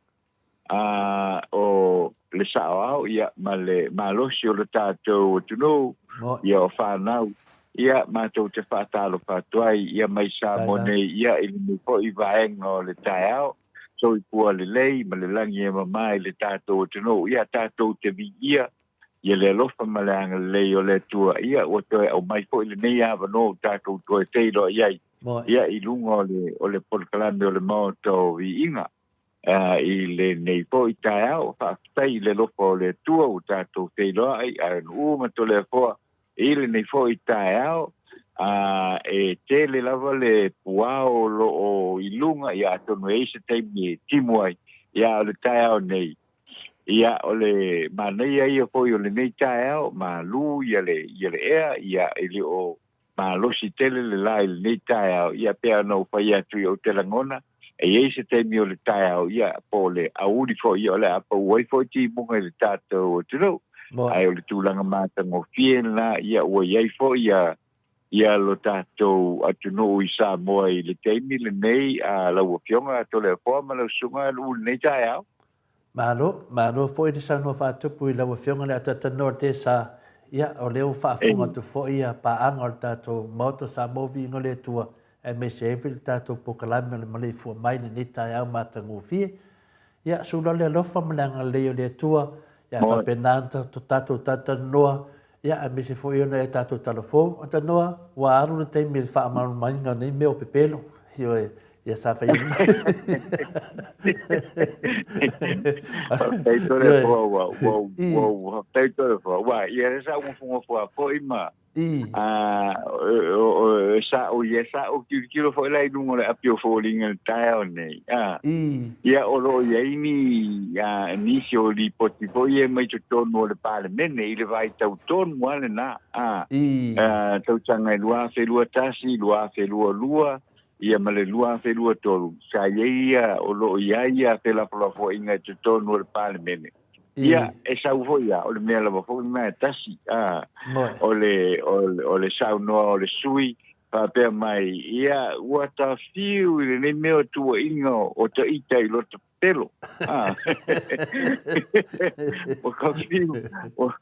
o le sao au ia ma le malosi o le tātou tunu ia o whanau. Ia mātou te whātalo whātuai, ia mai sa mone, ia ili mi po I vaenga o le tae au, so I pua le lei, ma le langi e mamai le tātou tino, ia tātou te vi ia le lofa ma le anga lei o le tua, ia o toi au mai po I le nei awa no tātou toi teiro iai, ia I lunga o le polkalame o le maoto vi inga, I le nei po I tae au, whaatai le lofa o le tua o tātou teiro ai, anu ma to le foa, Ile nei fo I tae au, e tele lava le puao lo o ilunga ia atonu e se teimi timu ai, ia o le tae au nei. Ia o le manei ai o fo I o le nei tae au, ma lu ia le ea, ia ili o ma losi tele le lai le nei tae au, ia pea no fai atu I o te langona, e se teimi o le tae au, ia po le auri fo I o le apa uai fo ti munga I le tātou o tino. Ai o le tūlanga mātango fien la, ia ua iai fo ia lo tātou atunu I Samoa I le teimi le nei a lau a fionga to le poa ma lau sunga lu nei tae au. Malo fo I te sano whātupu I lau a fionga le atatano te sa ia o leo whaafunga tu fo ia paanga o le tātou mauto Samoa vi ingo le tua e me se evi le tātou pokalame le Maleifua mai le nei tae au mātango fie. Ia sula le alofa malanga leo le tua ia fa penanta to tata noa ia a misi fo iona e tatu telefon o ta noa wa aru na te mi fa ma manga nei meu pepelo io ia sa fa iona Tei tore fo tei tore fo wa ia sa un fo ima sa o ia sa o kilo fo lai lungo le apio fo linga tae nei ia o lo ia ni ni sio li poti fo ia mai to tono le parlamento ile vai tau ton wale na tau tanga lua fe lua tasi lua fe lua ia male lua fe lua tolu sa ia o lo ia fe la fo inga to tono le parlamento ia e sa ufo ia o le mea lava fo mai tasi o le sa no o le sui pa pe mai ia what a few le mea tu inga o te ita I lo te pelo o ka fiu o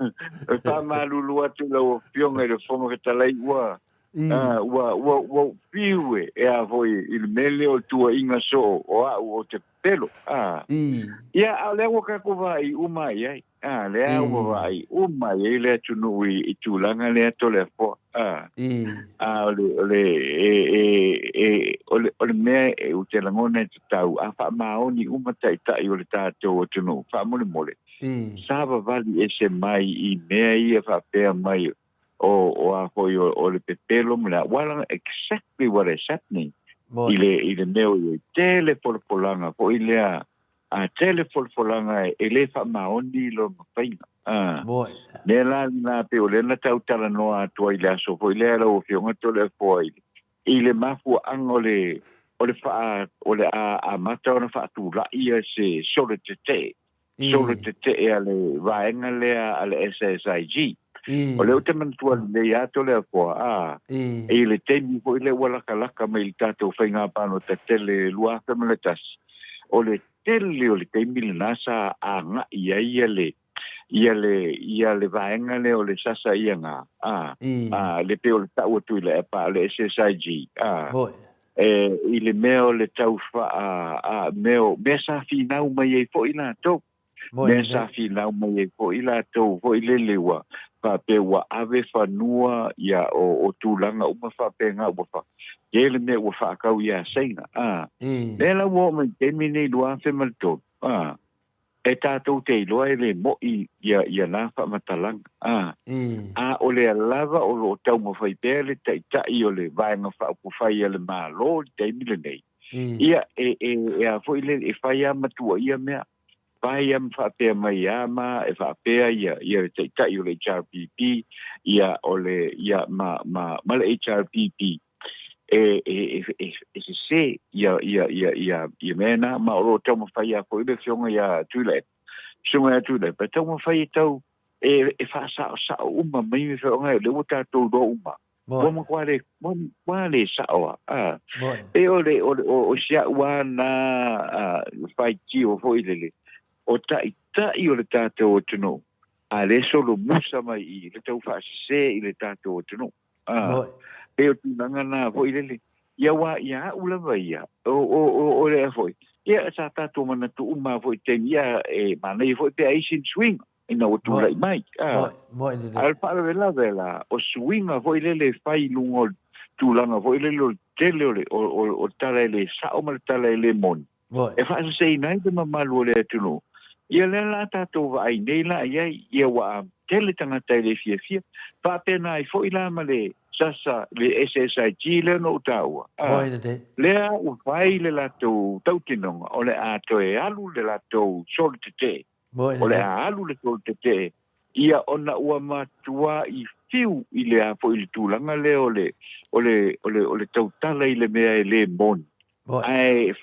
pa malulu atu lo fionga le fomo que talai wa fiu e a voi il mele o tu inga so o te pelo ia a le o ka ko vai umai ai le a o vai umai le tunu I tulanga le to le fo ole me o te langona te tau a fa maoni uma tai tai o le tātou tunu fa mole sava vali ese mai I mea ia fa pe mai o a foi o le pepelo mla wala exactly what is happening ile meu tele polanga po ile a tele polanga ele fa maoni lo faina nela na pe ole na tau tala no a to ile so po ile o fionga to le foi ile mafu angole o le a mata ona fa tu la ia se solo te ale vaenga le ale SSIG o le te man tua le ya to le ko e le te mi po le wala kalaka mai tato fainga pano te tele lua ka meletas o le te mi nasa a nga ia le vaenga le o le sasa ia nga le pe o le tau tu le pa le SSIG i le meo le tau fa meo mesa fina mai e fo ina to mesa fina mai e fo ila to fo ile lewa pa pe wa ave fanua ia o tulanga uma fa penga o fa ele me o fa ka ia seina le la wo me termine lua fe malto e tātou te iloa ele mo ia nā whaamatalang. O le lava o lo tau mo whai pēr le tai o le vaenga whaapufai le mālo le te mile nei. Ia a fwoi le e whai a matua ia mea. Whai am whaapea mai ama e whaapea ia le tai o le HRPP ia o le ia ma le HRPP. Se ia mena ma o tau mawhai a koe le fionga ia tūle. Fionga ia tūle. Pa tau mawhai tau e wha sao uma mai me fionga le o tātou do uma. Wama kwa le sao o sia ua na whai ki o hoi lele. O tai o le tātou o tuno. A le solo musa mai i le tau wha se i le tātou o tuno. E o tūnanga nā hoi lele. Ia wā ia ula vai ia. O rea hoi. Ia sa tātou mana tu uma hoi teni ia e manei hoi pe Asian swing. Ina o tūlai mai. Al pala vela. O swinga hoi lele whai lungo tūlanga hoi lele o tele o tala ele sao mara tala ele mon. E whaasa sei nai te mamalu o lea tunu. Ia lela tātou wa ai nei la ia wa tele tangata ele fia. Whapena ai hoi la male sasa le SSIG le no taua. Lea u whai le latou tautinonga o le ato e alu le latou sol te. O le alu le sol te. Ia ona ua matua i fiu i le afo i le tūlanga le o le tautala i le mea e le moni. Ai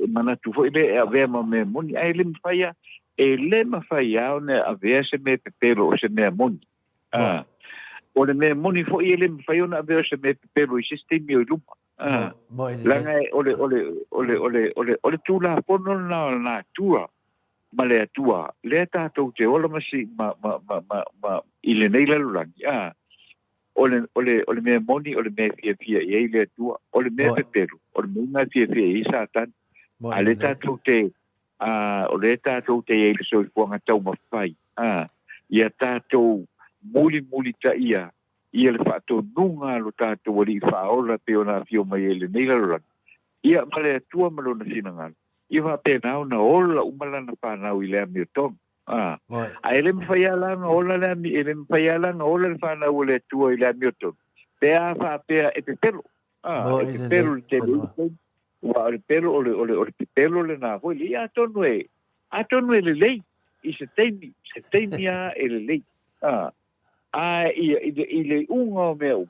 manatu fo i le a vea ma me moni. Ai le mwhaia e le mawhaia o ne a vea se me pepero o se mea moni. O le mea moni fo i le mwhaia o na a vea se me pepero i sistemi o i luma. Langa o le tūla pono na tua. Ma le atua, le tātou te ola masi i le nei lalurangi. O le mea moni, o le mea fia i le atua, o le mea peperu, o le mea fia i sātan. A le tātou te, o le tātou te i le soi kuanga tau mawhai. Ia tātou muli ta ia le whātou nunga lo tātou wali whaola pe o nā fio mai i le nei lalurangi. Ia ma le atua malona sinangana. Iwa penau na ola umalana whanau i lea mio tong. A ele mwhaialanga ola lea mi, ele mwhaialanga ola le whanau o lea tua i lea mio tong. Pea whapea e pepelo. E pepelo le te leo. Ua o le pelo o le pepelo le nā hoi. Ia atonu e le lei. I se teimi a e le lei. I le unga o mea u.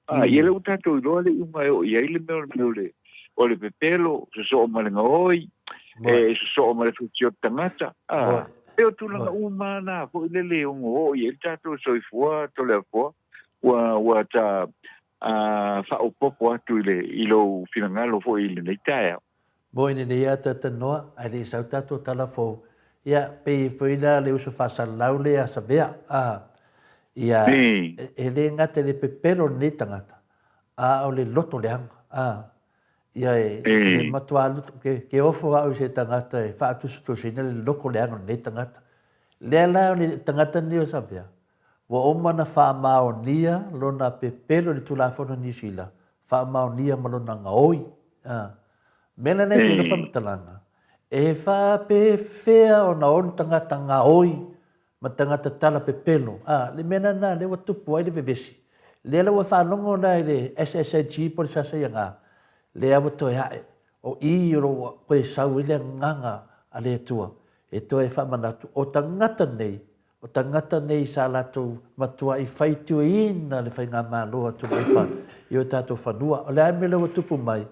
I ele utato i loa le unga o i ele meo le. O le pepelo, se so o malenga oi. E so o mare futio tangata. E o tūlanga umana, ko i lele ongo o, i el tātou soifua, tole a fua, ua ta whaopopo atu i lo finangalo fo i le nei tae. Moine ne ia ta noa, ai le sau tātou tala fo. Ia, pei whaina le uso whasalau le a sabea. Ia, e le ngate le pepero ne tangata. O le loto le hanga. Ia e matua ke ofo au se tangata e whaatusu sina le loko le anga nei tangata. Lea lao ni tangata ni o sabea. Wa omana whaamao nia lona pepelo ni tulafono ni sila. Whaamao nia malona ngaoi. Mena nei whina whamatalanga. E whape whea o na on tangata ngaoi ma tangata tala pepelo. Le mena na le watupu ai le vevesi. Lea lawa whanongo na le SSIG por sasa yanga. Le awa toi hae, o i ro koe sau ile nganga a le tua, e toi whamanatu. O tangata nei sa lato matua i whaitua ina le whai ngā māloa tu leipa i o tātou whanua. O le aime lewa tupu mai,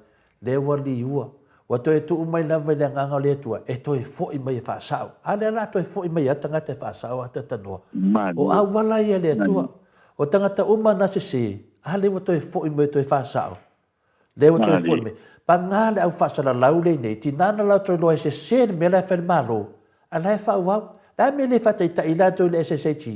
le wali ua. Wa toi tu mai lava le nganga le tua. E toi fo i mai whaasau. Ale la toi fo i mai atanga te whaasau ata tanoa. O a wala ia le tua. O tangata uma na se. Ale wa toi fo i mai toi whaasau. Le wa toi fo i mai. Pa ngā le au whaasala lau le nei. Ti nana lau toi loa se me la whare malo. A lai whaawau. La me le whatai ta ila toi le SSH.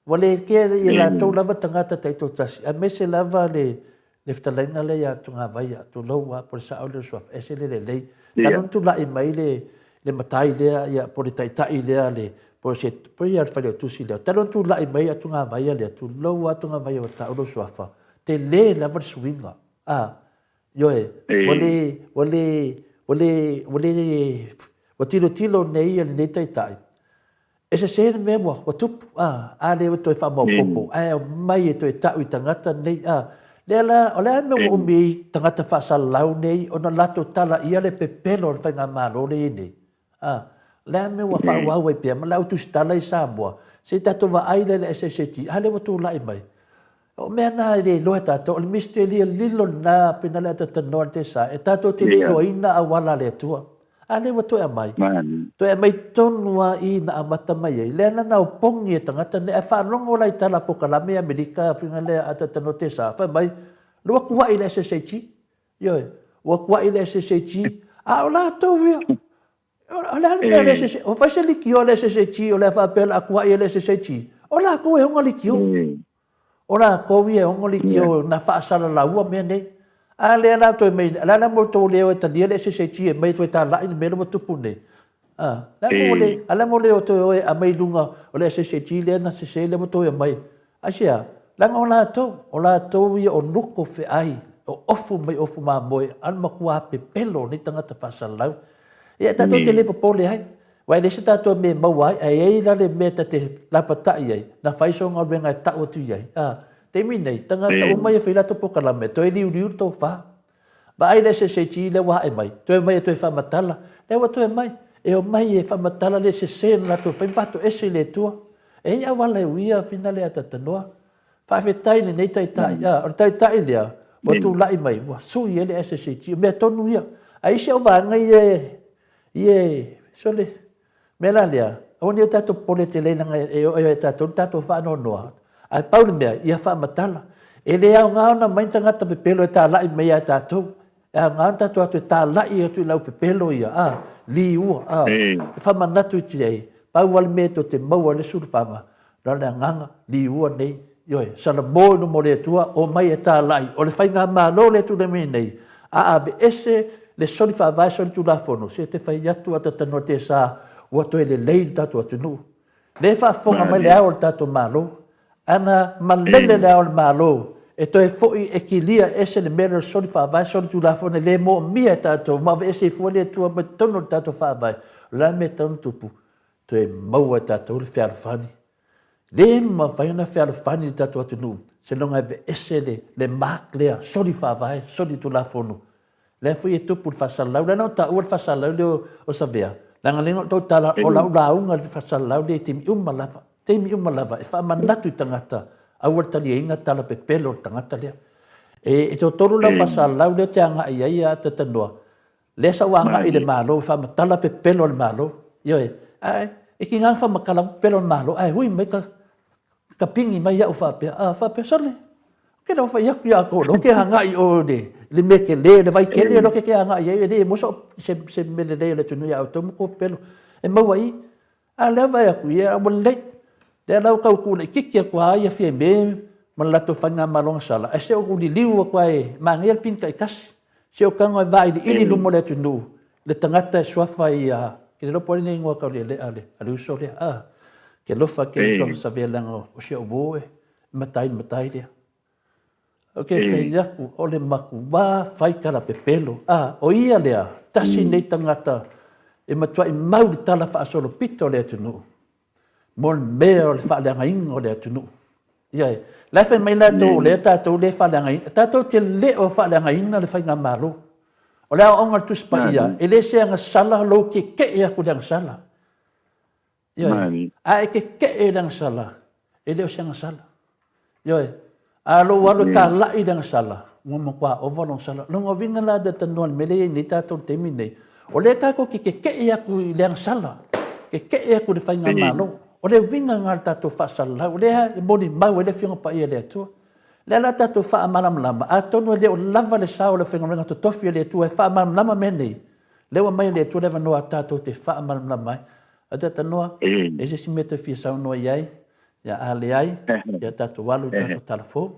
Wale ke i la tau lava tangata taito tasi. A me se lava le whatalenga le ya tunga vai ya. Tu lau wa por sa au le suaf. Ese le lei. Talon tu la i mai le matai lea ya por tai lea le. Por se por ya whare o tusi lea. Talon tu la i mai ya tunga vai ya le. Tu lau wa tunga vai ya ta au le suafa. Te le lava swinga. Yoe. Wale tilo nei ya le tai. Ese se me mo o tupu ale o toi fa mo popo mai e toi tau i tangata nei lela o le me o mi tangata fa salau nei ona lato tala ia le pepelo fa nga malo le nei le me wa fa wa we pe ma lau tu stala i Samoa se tato va ai le SST ale o tu lai mai o me na le lo tato o misteri lilo na penale tata norte sa e tato te lilo ina a wala le tua ale wa to mai to mai tonua i na amata mai le na o pongi tangata le fa longo lai tala pokala me Amerika finga le ata tanote sa fa mai lo kwa ile SSH yo wa kwa ile SSH ola to via ola le SSH o fa se likio le SSH o le fa pela kwa ile SSH ola ko e ngo likio ola ko vi e ngo likio na fa sala la ua me nei ale na to me ala na mo to leo ta dia le SSH e mai to ta la in me lo tupu nei la mo le ala mo le o to e a mai lunga o le SSH le na se le mo to e mai asia la ola to vi o luko fe ai o ofu ma moi an ma kwa pe pelo ni tanga ta pasalau e ta to te le po le ai wai le sta to me ma wai ai la le me ta te la pata ai na fai so nga venga ta o tu ai te minei tanga ta o mai fe la to pokala me to liu to fa ba ai le se le wa ai mai to mai to fa matala le wa to mai e o mai e fa matala le se na to fa fato ese le tua e ia wala wia finale ata tanoa fa fe tai le nei tai le o tu lai mai wa su ye le SSH me tonu ia ai se o va ngai ye sole me la le o ni ta to polete le na e ta to fa no no ai Paulo mea ia fa matala e le au ngā na mai tangata pepelo e tā lai mei a tātou e ngā tātou atu e tā lai atu i lau pepelo ia li ua fa manatu i tia pau wale mea to te maua le surupanga na le nganga li ua nei yoe sana mō no mo le atua o mai e tā lai o le whai ngā mālo le tu le mea nei be ese le soli wha vai soli tu la fono se te whai atu ata tano te sa ua toi le leili tātou atu nu le wha fonga mai le au le tātou mālo ana malele le au malo e toi foi e kilia ese le mero soli fa vai soli tu la fone le mo mia tato ma ese foi le tu ma tono tato fa vai la me ton tupu to e mau tato le fer fani le ma vai na fer fani tato tu nu se non ave ese le mak le soli fa vai soli tu la fono le foi e tupu fa salau le no ta o fa salau le o savea la ngale to tala o la unga fa salau le tim umala te mi umalava e fa manatu tangata awar tali inga tala pe pelo tangata le e to toru la fa salau le tanga ia ta tanoa le sa wanga i le malo fa tala pe pelo le malo yo e ki nga fa makala pelo malo hui me ka pingi mai ya fa pe sale ke no fa ya ko lo ke hanga i o le me ke le vai ke le lo ke hanga ia le mo so se me le tunu ya auto mo ko pelo e mawai le vai aku ia mo le le lau kau kule kikia kwa ia fie me malato fanga malong sala e se o li liu kwa e mangel pin kai kas se o kanga vai di ili lumo le tunu le tangata swafa ia ke lo pole nei ngwa ka le ale uso le ke lo fa ke so sa vela ngo o se o boe matai le okay fe ya ku ole maku ba fai kala pepelo o ia le tasi nei tangata e matua i mau tala fa solo pito le tunu mon meo le whaaleanga ingo le atunu. Iai, lai mai la tō le tātou le whaaleanga inga. Tātou te le o whaaleanga inga le whainga malo. O lea onga tuspa ia, e le seanga sala lo ke e aku leanga sala. Iai, e ke e leanga sala, e le o seanga sala. Iai, lo walo ka lai leanga sala. mo kwa over long sala longa vinga la de tanol mele ni tato temi nei o le kako ke ia ku le sala ke ia ku le fainga malo o le vinga ngal tato fa sala o le moni mau le finga pa ia le tu le la tato fa malam lama a tono le o lava le sa o le finga ringa to tofi le tu e fa malam lama mene le wa mai le tu le no tato te fa malam lama a te no e se mete fi sa no iai ya ale ai ya tato walu tato talafo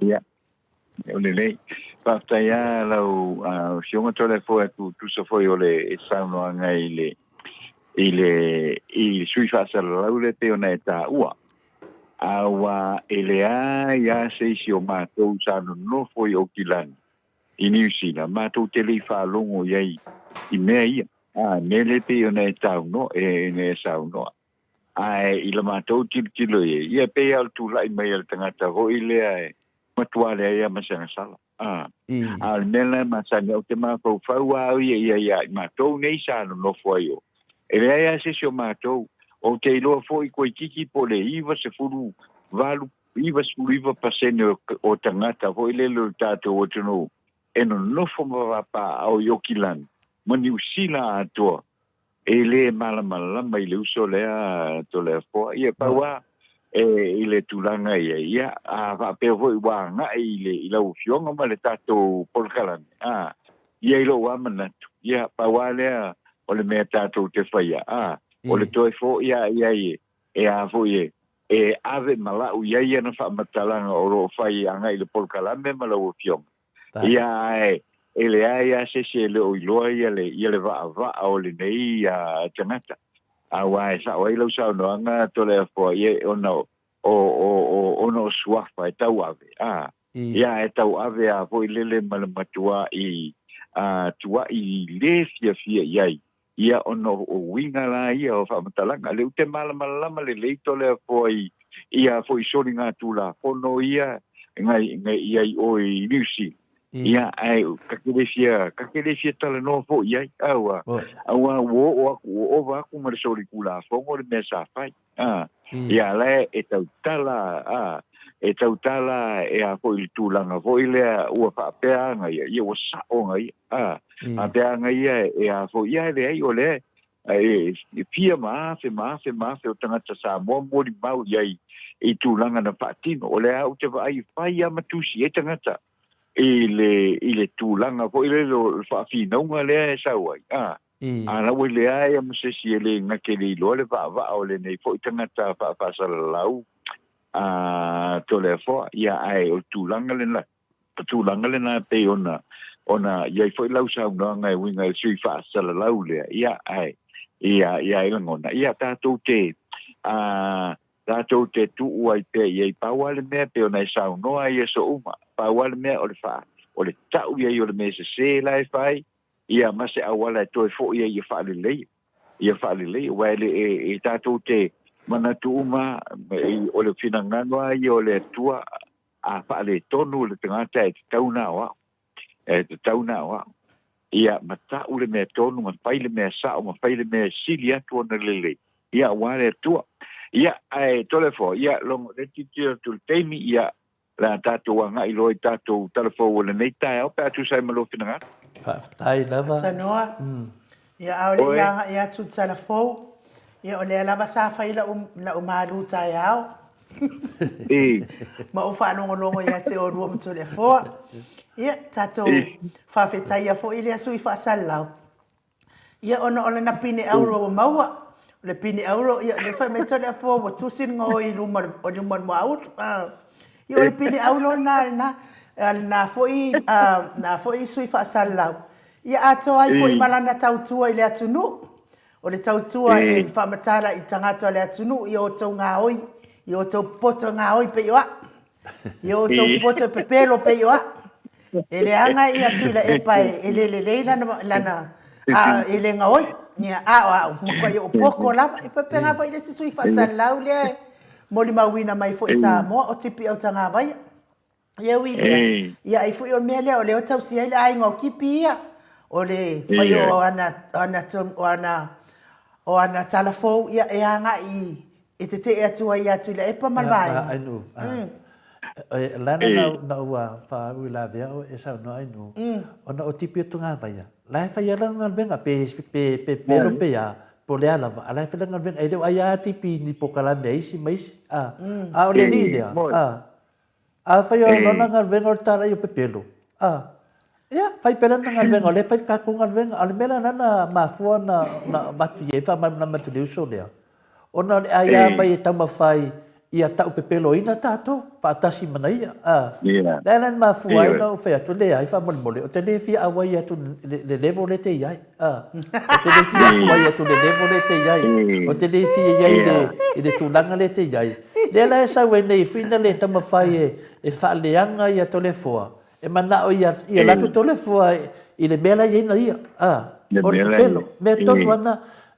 Olele, partaya lau sionga tole foi tu so foi ole sauno ngai i sui fa lau le te ona ta ua. Awa elea ya se si o matou sano no foi o kilani. I New Zealand matou tele fa longo yai i mea ia. Nele te ona ta no ne sauno. Ai i la matou tilo ye. Ia pe al tu lai mai al tangata ho ilea matuale ia masanga sala. Al mela masanga o te mafau fau au ia matou nei sa no foi o. Ele ia se o matou o te loa foi koe kiki po le iwa se furu valu iwa suru iwa pasene o tangata foi le lo tato o tino eno nofo mawapa au yokilan mani usila atoa ele malamalama ile uso lea to le fo ia paua ile tulanga ia a va pe voi wanga ile ufionga ma le tato polkalan ia ilo wa manatu ia paua lea o le mea tato te faia o le toi fo ia a fo e ave malau ia na fa matalanga o ro fai anga ile polkalan me malau ufionga ia ele ai se le o iloa ia le va o le nei tangata awa sa o ilo sa no anga to le fo ia ono ono suafa tau ave ia tau ave a fo lele malamatua tua i le fia ia ono o winga la ia o fa matalanga le ute malama le leito le fo ia fo i solinga tula ono ia ngai ia o i Lucy ia ai kakele tala no fo ia awa o va ku mar soli kula fo mo le mesa fai ia le e tautala e a fo i tulanga fo ile o fa peanga ia o sa o ngai a peanga ia e a fo ia le ai o le e pia ma fe o tangata sa mo di mau ia i tulanga na patino o le au te vai fai a matusi e tangata ile tulanga ko ile lo fa fina unga le sa wai ana wile ai am se si ele ngakeli lo le va o le nei fo tangata fa sa lau to le fo ia ai o tulanga le na pe ona ia fo lau sa no ngai winga sui fa sa lau le ia ai ia ngona ia tatou te tu uai pe ia paua le mea pe ona sa no ai so uma paua le mea o le fa o le tau ia o le mesa se lai fai ia mase awala to fo ia fa le lei wa le e tatou te mana tu uma o le finanga no ai o le tua a fa le tonu le tangata e tauna wa ia mata u le mea tonu ma fai le mea sa o ma fai le mea silia tu ona le ia wa le tua ia ai telefo ia long le titio tu temi ia la tato wanga i loi tato telefo le nei tai au pa tu sai malo finanga fa tai lava sanoa ia au ia tu telefo ia ole lava sa fa ila la umalu tai au ma o fa longo ia te o ruo mto le fo ia tato fa fe tai ia fo ile sui fa salau ia ona na pine au ro maua le pini auro ia le fa meto le fo wo tu sin ngoi luma o le mon mau ia le pini auro na fo i sui fa salau ia ato ai fo i malana tautua i le atunu o le tautua e fa matala i tangata le atunu ia o tau ngā oi ia o tau poto ngā oi pe ia o tau poto pe pelo pe ia e le anga ia tu la e pai e le lana e le ngā oi nia mo yo poko la e pe nga fa ile sui fa salau le mo li mawina mai fo Samoa o tipi o tanga vai ia wile ia ai fu o mele o le o tau si ile ai ngo kipia o le fa yo ana telefo ia e anga i te te atu ia tu le e pa malvai lana na ua fa ula vea o e sa no ai no ona o tipi tunga vai la fa ya lana venga pe pelo pe ya po le ala ala fa lana venga ele ai a tipi ni po kala nei si mais a o le ni dia a fa ya lana venga o tara yo pe pelo ya fai pera ngal venga le fai ka ko ngal venga al mela na mafua na batu ye fa na matu le so le ona ai a mai tama fai ia tau pepelo ina tato fa tasi manaia dan mafua ina o fa to le ai fa mole o te le fi awai atu le level le te ai o te le fi awai atu le level le te ai o te le fi ai le tu langa le te ai le la sa we nei fi na le tama fai e fa leanga ia to le foa e mana o ia la to le foa i le mela ia ia o le pelo me to wana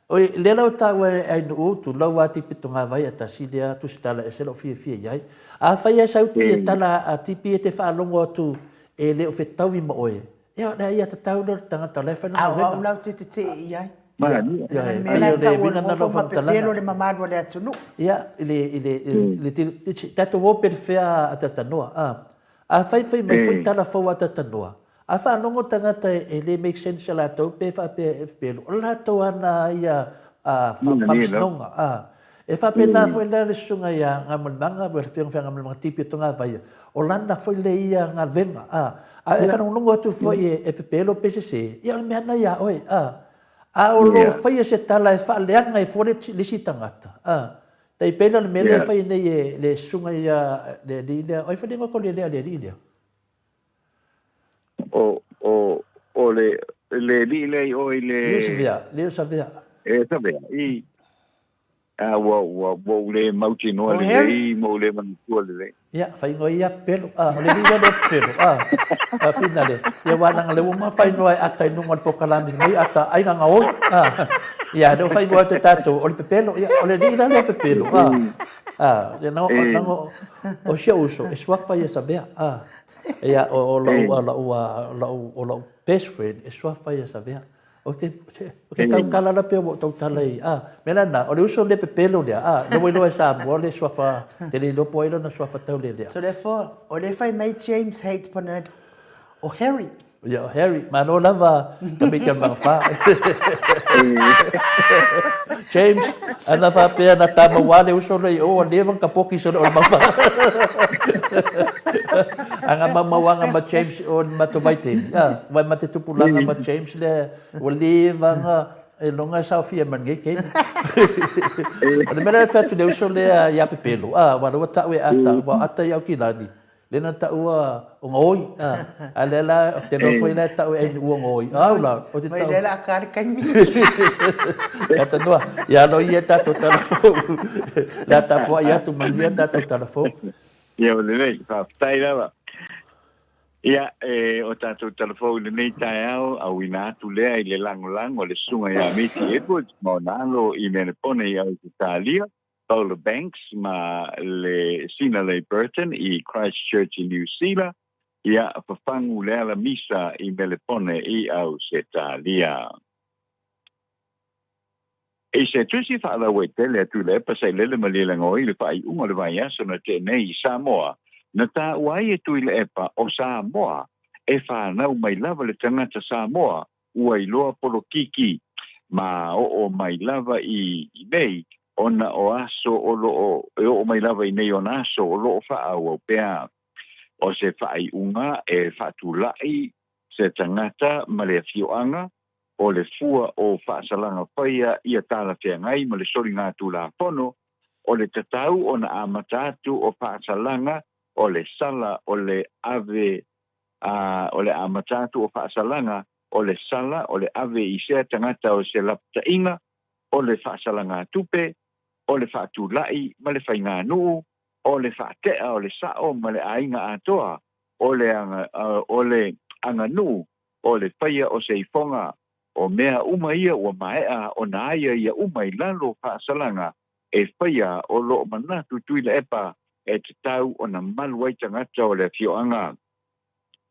o le la ta we ai no tu la wa ti pitonga vai ata si dia tu stala e selo fi ai a fa ia sa ti tala a ti pi te fa longo tu e le o fe tau vi mo e ia na ia ta tau no tanga telefona a la ti ai me la ka wona na lo fa tala pelo le mamado le atu ia le tato wo per fe a tata noa a fai mai foi tala fo ata tanoa a fa longo tangata e le make sense la to pe fa pe pelo la to ana ia fa snonga e fa pe na foi la sunga ia ngamon manga ber fiang fiang ngamon tipi tonga vai o landa foi le ia ngavenga e fa longo tu foi e pe pelo pcc ia me ana ia oi a o lo fai se tala e fa le anga e fore le si tangata tai pela le mele fai nei le sunga ia le dia oi fa dingo ko le dia o le o le Leo sabia sabia i wo le mauti no le mo le man le ya fai ngo ia pelo le dia do pelo finale ya wana le uma fai no ai ata no ngal pokalambi mai ata ai nga o ya do fai ngo te tato o le pelo ya o le dia le pelo ya no o sia uso e swa fai sabia ia o la best friend e swa fai sabia o te kala la pe o talai mena na o le uso le pelo dia no voi lo sa mo le swa fa te le lo poilo na swa fa tau le dia so therefore o le fai mai James hate ponad o Harry ya Harry ma no lava kami kan bang fa James ana fa pe na tama wale uso le o le van kapoki so o bang fa anga mama wanga ma James on matobaite vai mate tupulanga ma James le o le vanga e longa sa fia man ge ke o mera fa tu le uso le ya pepelo wa lo ta we ata ya kilani le na ta ua o ngoi ale la te no foi la ta e u ngoi la o te ta vai la kar kanyi ya ta no ya no ia ta to telefone la ta po ya tu man ia ta to telefone ya le fa tai la ya o ta to telefone nei tai au ina tu le le lang o le sunga ya miti Edwards mo na lo I me pone ya Italia Paula Banks ma le Sina le Burton I Christchurch in New Zealand ia fafangu le ala misa I melepone I au setalia e se tusi fa ala wetele tu le pa sai le malila ngoi le pai unga le vai aso na te nei Samoa na ta wai tu le epa o Samoa e fa na mai lava le tangata Samoa ua I loa polo kiki ma o mai lava I nei ona o aso o lo o mai lava I nei ona aso o lo fa au pea o se fai unga e fatulai se tangata Maleifua o le fua o faasalanga paia ia tala te ngai ma le sori ngā tula pono o le tatau o na amatatu o faasalanga o le sala o le ave o le amatatu o faasalanga o le sala o le ave I se tangata o se lapta inga o le faasalanga tupe o le fatulai ma le fainga nuu o le whaatea o le sao ma le ainga atoa o le anga nu o le whaia o se ifonga o mea uma ia o maea o na aia ia uma I lalo whaasalanga e whaia o lo manatu tuila epa e te tau o na maluai tangata o le fioanga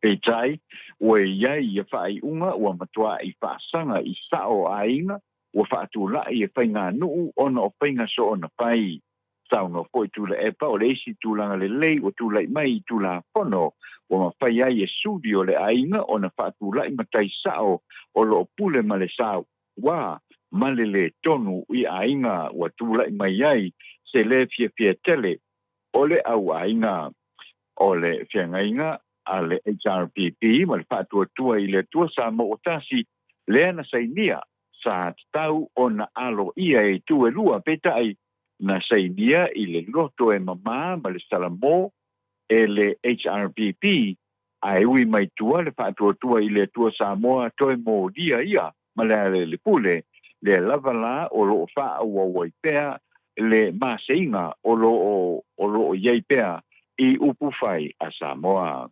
e tai o e iai ia whaai unga o matua I whaasanga I sao ainga o whaatulai e whainga nuu o na o whainga so o na whai tau no po tu le e pa o le isi tu langa le lei o tu lai mai tu la pono o ma fai ai e studio le ainga o na fa tu lai matai sao o lo pule ma le sao wa ma le tonu i ainga o tu lai mai ai se le fie tele o le au ainga o le fiangainga a le HRPP ma le fa tu i le tu sa mo o tasi le na sainia sa tau o na alo ia e tu e lua petai na sainia i le loto e mama ma le salamo e le HRPP ai ui mai tua le whātua i le tua Samoa toi mō dia ia ma le pule le lava la o lo wha ua wai pēa le māseinga o lo iei pēa i upu whai a Samoa.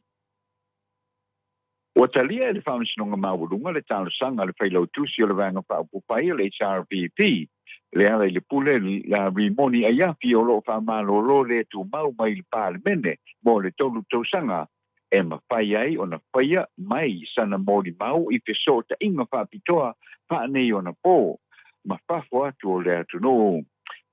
O talia le whaamisinonga mawurunga le tālo sanga le whailau tusi o le vanga wha upu whai le HRPP le ala le pule la rimoni ayafi o lo whaamalo le tu mau mai le pālemene mo le tolu tausanga e mawhai ai o na whaia mai sana mōri mau i peso ta inga whaapitoa whaanei o na pō. Ma whafo atu o le atu no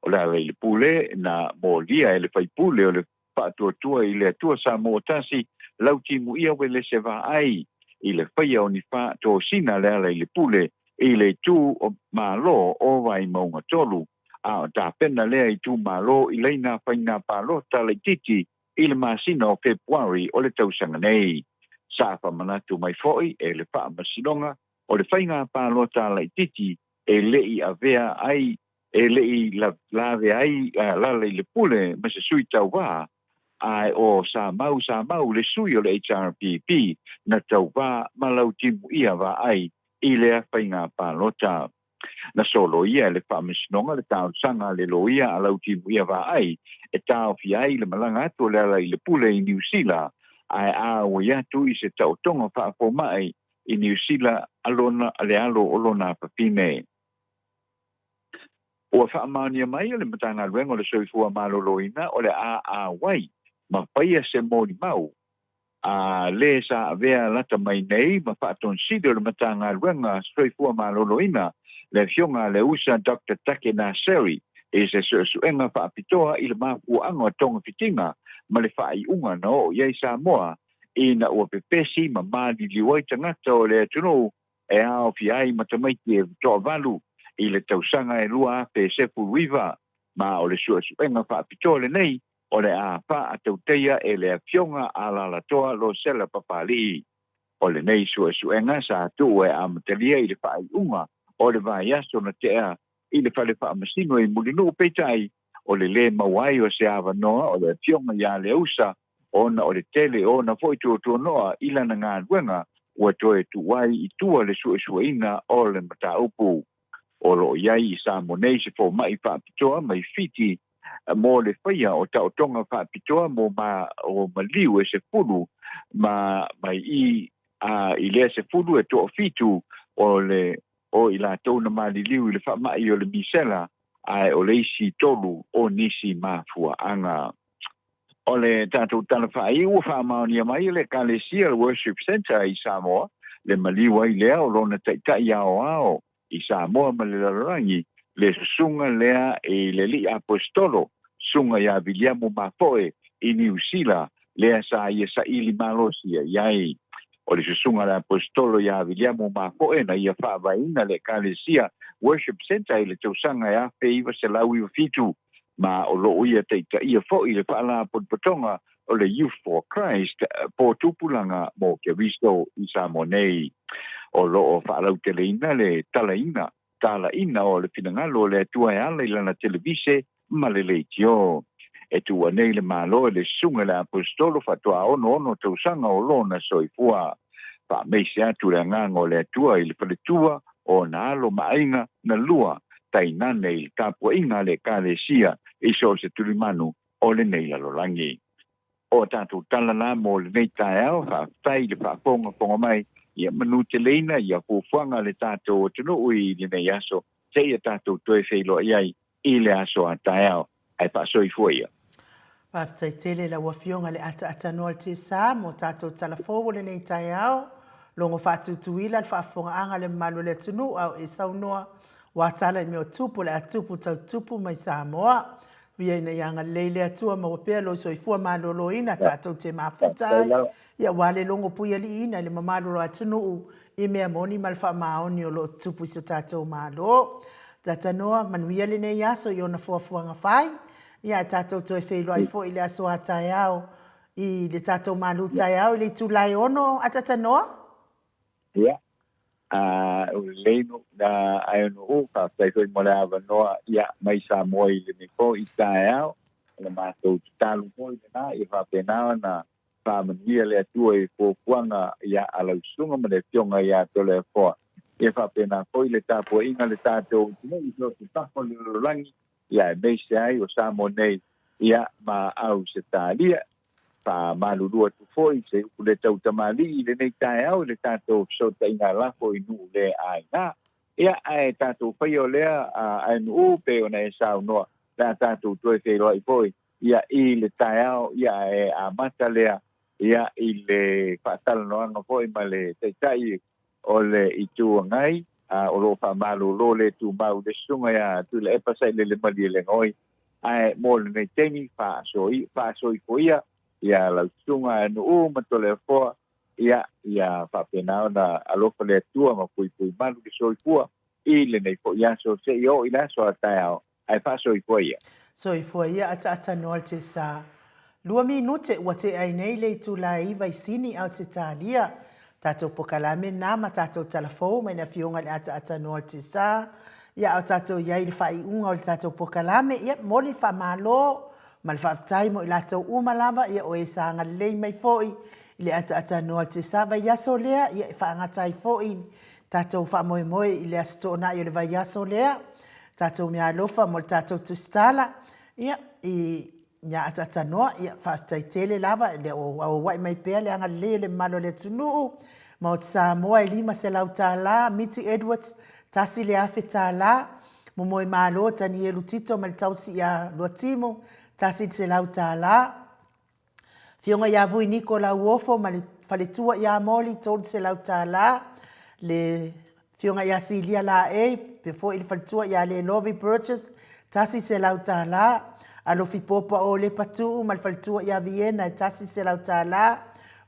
o le ala le pule na mōria e le whaipule o le whaatua i le atua sa mō tasi lauti mu ia we le se va ai i le whaia o ni wha tō sina le ala le pule i le tū o malo o vai maunga tolu a ta pena lea i tū malo i leina whaina palo tala titi i le masina o Februari o le tausanga nei. Sa whamanatu mai foi e le wha masinonga o le whainga palo tala titi e lei a vea ai e lei la vea ai lala i le pule ma se sui tau wā ai o sa mau le sui o le HRPP na tau wā malau timu ia wā ai i le whainga pālota. Na solo ia le whaamisinonga le tau sanga le loia a lau timu ia wā ai e tau fi ai le malanga atu le ala i le pule i New Zealand ai a o iatu i se tau tonga whaafo mai i New Zealand alona le alo olona papine. O whaamania mai le matanga luengo le soifua maloloina o le a wai ma paia se mōri mau a le sa avea lata mai nei ma whaaton sido le matanga luenga soifua maloloina le fionga le usa Dr. Take Naseri e se suenga whaapitoa i le mafua anga tonga fitinga ma le whaai unga no iei Samoa i na ua pepesi ma maadi liwai tangata o le atuno e ao fi ai matamaiti e toa valu i le tausanga e lua ape sefu wiva ma o le suenga whaapitoa le nei o le a pa a tauteia e le fionga a la latoa lo sela papali o le nei suenga sa tu e a matalia i le whaai unga o le vai aso na tea i le whale whaamasino i mulinu peitai o le mawai o se awa noa o le fionga ia le usa ona o le tele ona foi tu noa i lana ngā ruenga ua toe tu wai i tua le suesueina o le mataupu o lo iai i sa monei se fo mai whaapitoa mai fiti mo le whaia o tau tonga whaapitoa mo o maliu e se fulu mai i lea se fulu e toa fitu o i la tau na maliliu i le whaamai o le misela ai o le isi tolu o nisi mafua anga. O le tātou tana whaai ua whaamaonia mai le Kalesia Worship Center i Samoa le maliu ai lea o lona taitai ao i Samoa ma le larangi le sunga lea e le li apostolo sunga ia Viliamu Mafoe i New Zealand lea sa ia sa ili malosia iai o le sunga le apostolo ia Viliamu Mafoe na ia whaavaina le Kalesia Worship Center i le tausanga ia feiva se lau i fitu ma o lo ia teita ia fo i le whaala potpotonga o le Youth for Christ po tupulanga mo ke visto i Samonei o lo o whaalau teleina le talaina o le pinangalo le tua e ala i lana televise ma le leitio e tua nei le malo le sunga le apostolo fatua ono tausanga o lo na soifua pa meise atu le ngango le tua i le paletua o na alo mainga na lua tainane i kapua inga le Kalesia i so se tulimanu o le nei lalolangi. O tātou talana mo le nei tae au, whaatai le whaaponga mai, ia manu te leina, ia fufuanga le tātou o tunu ui le nei aso, te ia tātou toe wheilo iai, i le aso a tae au, ai pasoi fuia. Whaatai tele la wafionga le ata noa te sā, mo tātou talafowo le nei tae au, longo whaatutuila le whaafonga anga le malu le tunu au e saunoa, wa tala me o tupu le atupu tau tupu mai Samoa Ia na yanga leile atua ma wapea lo soifua malolo ina tātou te mafutai. Ia wale longo puia li ina le mamalolo atunu I mea moni malfa maoni o lo tupu sa tātou malo. Tatanoa manuia le nei aso I ona fuafuanga whai. Ia tātou toi whelo ai fo I le aso a tai au. I le tātou malu tai au I le tūlai ono a tatanoa? Ia. Leino na aeno o ka tai koe mo le awanoa ia mai Samoa I le niko I tai au le mātou talu ko I le nā I whapenao na whamania le atua I fōkuanga ia alausunga ma le tionga ia tole fōa I whapena ko I le tāpua inga le tātou I so te tako le rolangi ia mei se ai o Samoa nei ia ma au se tālia pa malurua tu foi se le tau tamali le nei tai au le tato so tai nga la foi nu le ai na ia ai tato fai o le ai nu pe ona e sa no la tato tu e roi foi ia I le tai au ia e a mata le ia I le fatal no no foi ma le tai o le I tu ngai o lo fa malu lo le tu mau de sunga ia tu le pa sai le mali le ngoi ai mo le nei teni fa so I foi ia la sunga no matole fo ia papenao na alofa le tua ma pui malu ki soifua I le nei fo ia so se yo I la so atao ai fa soifua ia Soifua ia ata noa te sa. 2 minute ua te ai nei le tula I vai sini au se tālia. Tātou pokalame nā ma tātou talafou mai na fionga le ata noa te sa. Ia au tātou iai le whai unga o le tātou pokalame. Ia moli wha malo. Ma le whaafitai mo I lātou umalama ia o e sanga lei mai foi I le ata noa te sava yaso lea ia e whaangatai foi tātou wha moe I le astona I o le vai yaso lea tātou mea alofa mo le tātou tustala ia I nya ata noa ia whaafitai tele lava le o wai mai pea le anga le malo le tunu ma o te Samoa I 5 se lau tāla Miti Edwards tasi le afe tāla mo moe malo tani e lutito ma le tausi ia luatimo tasi se lau tāla. Fionga ia vui niko la uofo ma le whaletua ia moli tōru se lau tāla. Le fionga ia silia la before il whaletua ia le Lovey Burgess tasi se lau tāla. Alofi popa o le patu ma le whaletua ia Vienna tasi se lau tāla.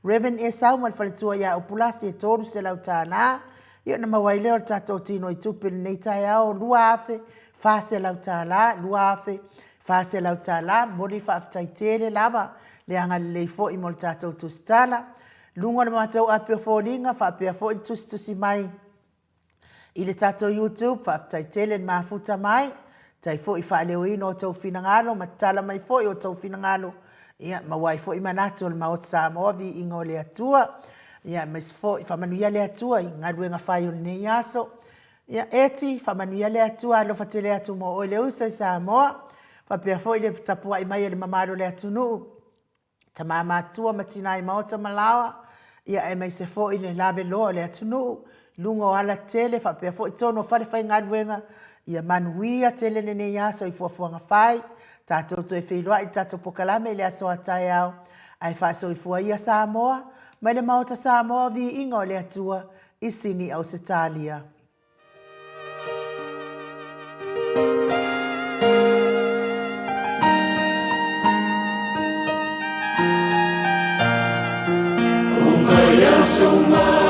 Reverend Esau ma le whaletua ia Opulasi e tōru se lau tāla. Ia na mawaileo tato tino I tupil nei tai au lua afe wha se lau tāla, lua afe Fase lau tala, mori whaafitai tere lava, le anga lei fo I mol tātou tustala. Lunga na mātou apia fōringa, whaapia fo I tustusi mai. I le tātou YouTube, whaafitai tere ni mafuta mai. Tai fo I whaaleo ino o tau finangalo, ma tala mai fo I o tau finangalo. Ia, ma wai fo I manato le maot Samoa vi ingo le atua. Ia, mas fo I whamanuia le atua, I ngadwe nga whai o ne yaso. Ia, eti, whamanuia le atua, lo fatele atu mo o le usa I Samoa. Papea foi le tapua I mai le mamaro le atunu. Ta mama tua matina I maota malawa. Ia e mai se foi le lave loa le atunu. Lungo ala tele, papea foi tono fale fai ngadwenga. Ia manuia tele nene ia so I fuafuanga fai. Tātou to e whiloa I tātou pokalame le aso atai au. Ai wha so I fua ia Samoa. Mai le maota Samoa vi ingo le atua I sini au se tālia. So much.